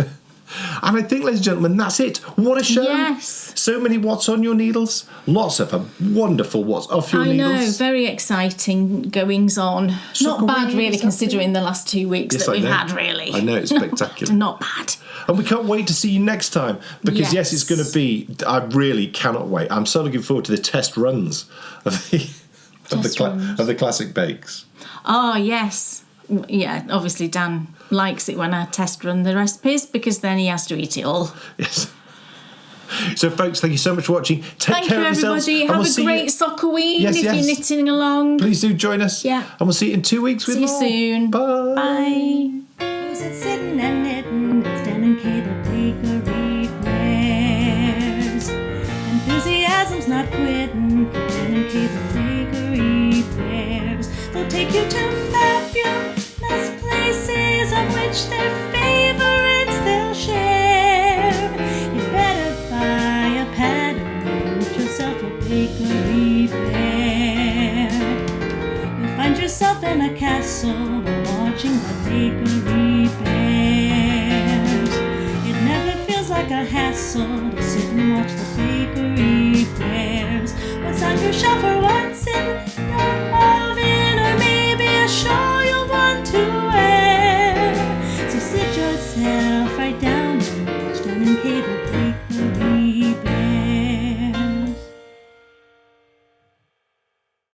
Speaker 2: And I think, ladies and gentlemen, that's it. What a show.
Speaker 1: Yes.
Speaker 2: So many what's on your needles. Lots of them. Wonderful what's off your needles.
Speaker 1: I know. Very exciting goings on. Not bad, really, considering the last 2 weeks that we've had, really.
Speaker 2: I know. It's spectacular.
Speaker 1: Not bad.
Speaker 2: And we can't wait to see you next time. Because, yes it's going to be... I really cannot wait. I'm so looking forward to the test runs of the classic bakes.
Speaker 1: Oh, yes. Yeah, obviously Dan likes it when I test run the recipes because then he has to eat it all.
Speaker 2: Yes. So, folks, thank you so much for watching. Take care of yourselves.
Speaker 1: Thank you, everybody. Have a great Sockoween if you're knitting along.
Speaker 2: Please do join us.
Speaker 1: Yeah.
Speaker 2: And we'll see you in 2 weeks with more.
Speaker 1: See you soon.
Speaker 2: Bye.
Speaker 1: Bye.
Speaker 6: Who's it sitting and knitting? It's Dan and Kay, the bakery prayers. Enthusiasm's not quitting for Dan and Kay, the bakery prayers. They'll take you to fabulous places of which their favorites they'll share. You better buy a pattern and get yourself a bakery bear. in a castle while watching the bakery bears. It never feels like a hassle to sit and watch the bakery bears. What's on your shelf or what's in your oven, or maybe a shawl you'll want to wear. So sit yourself right down and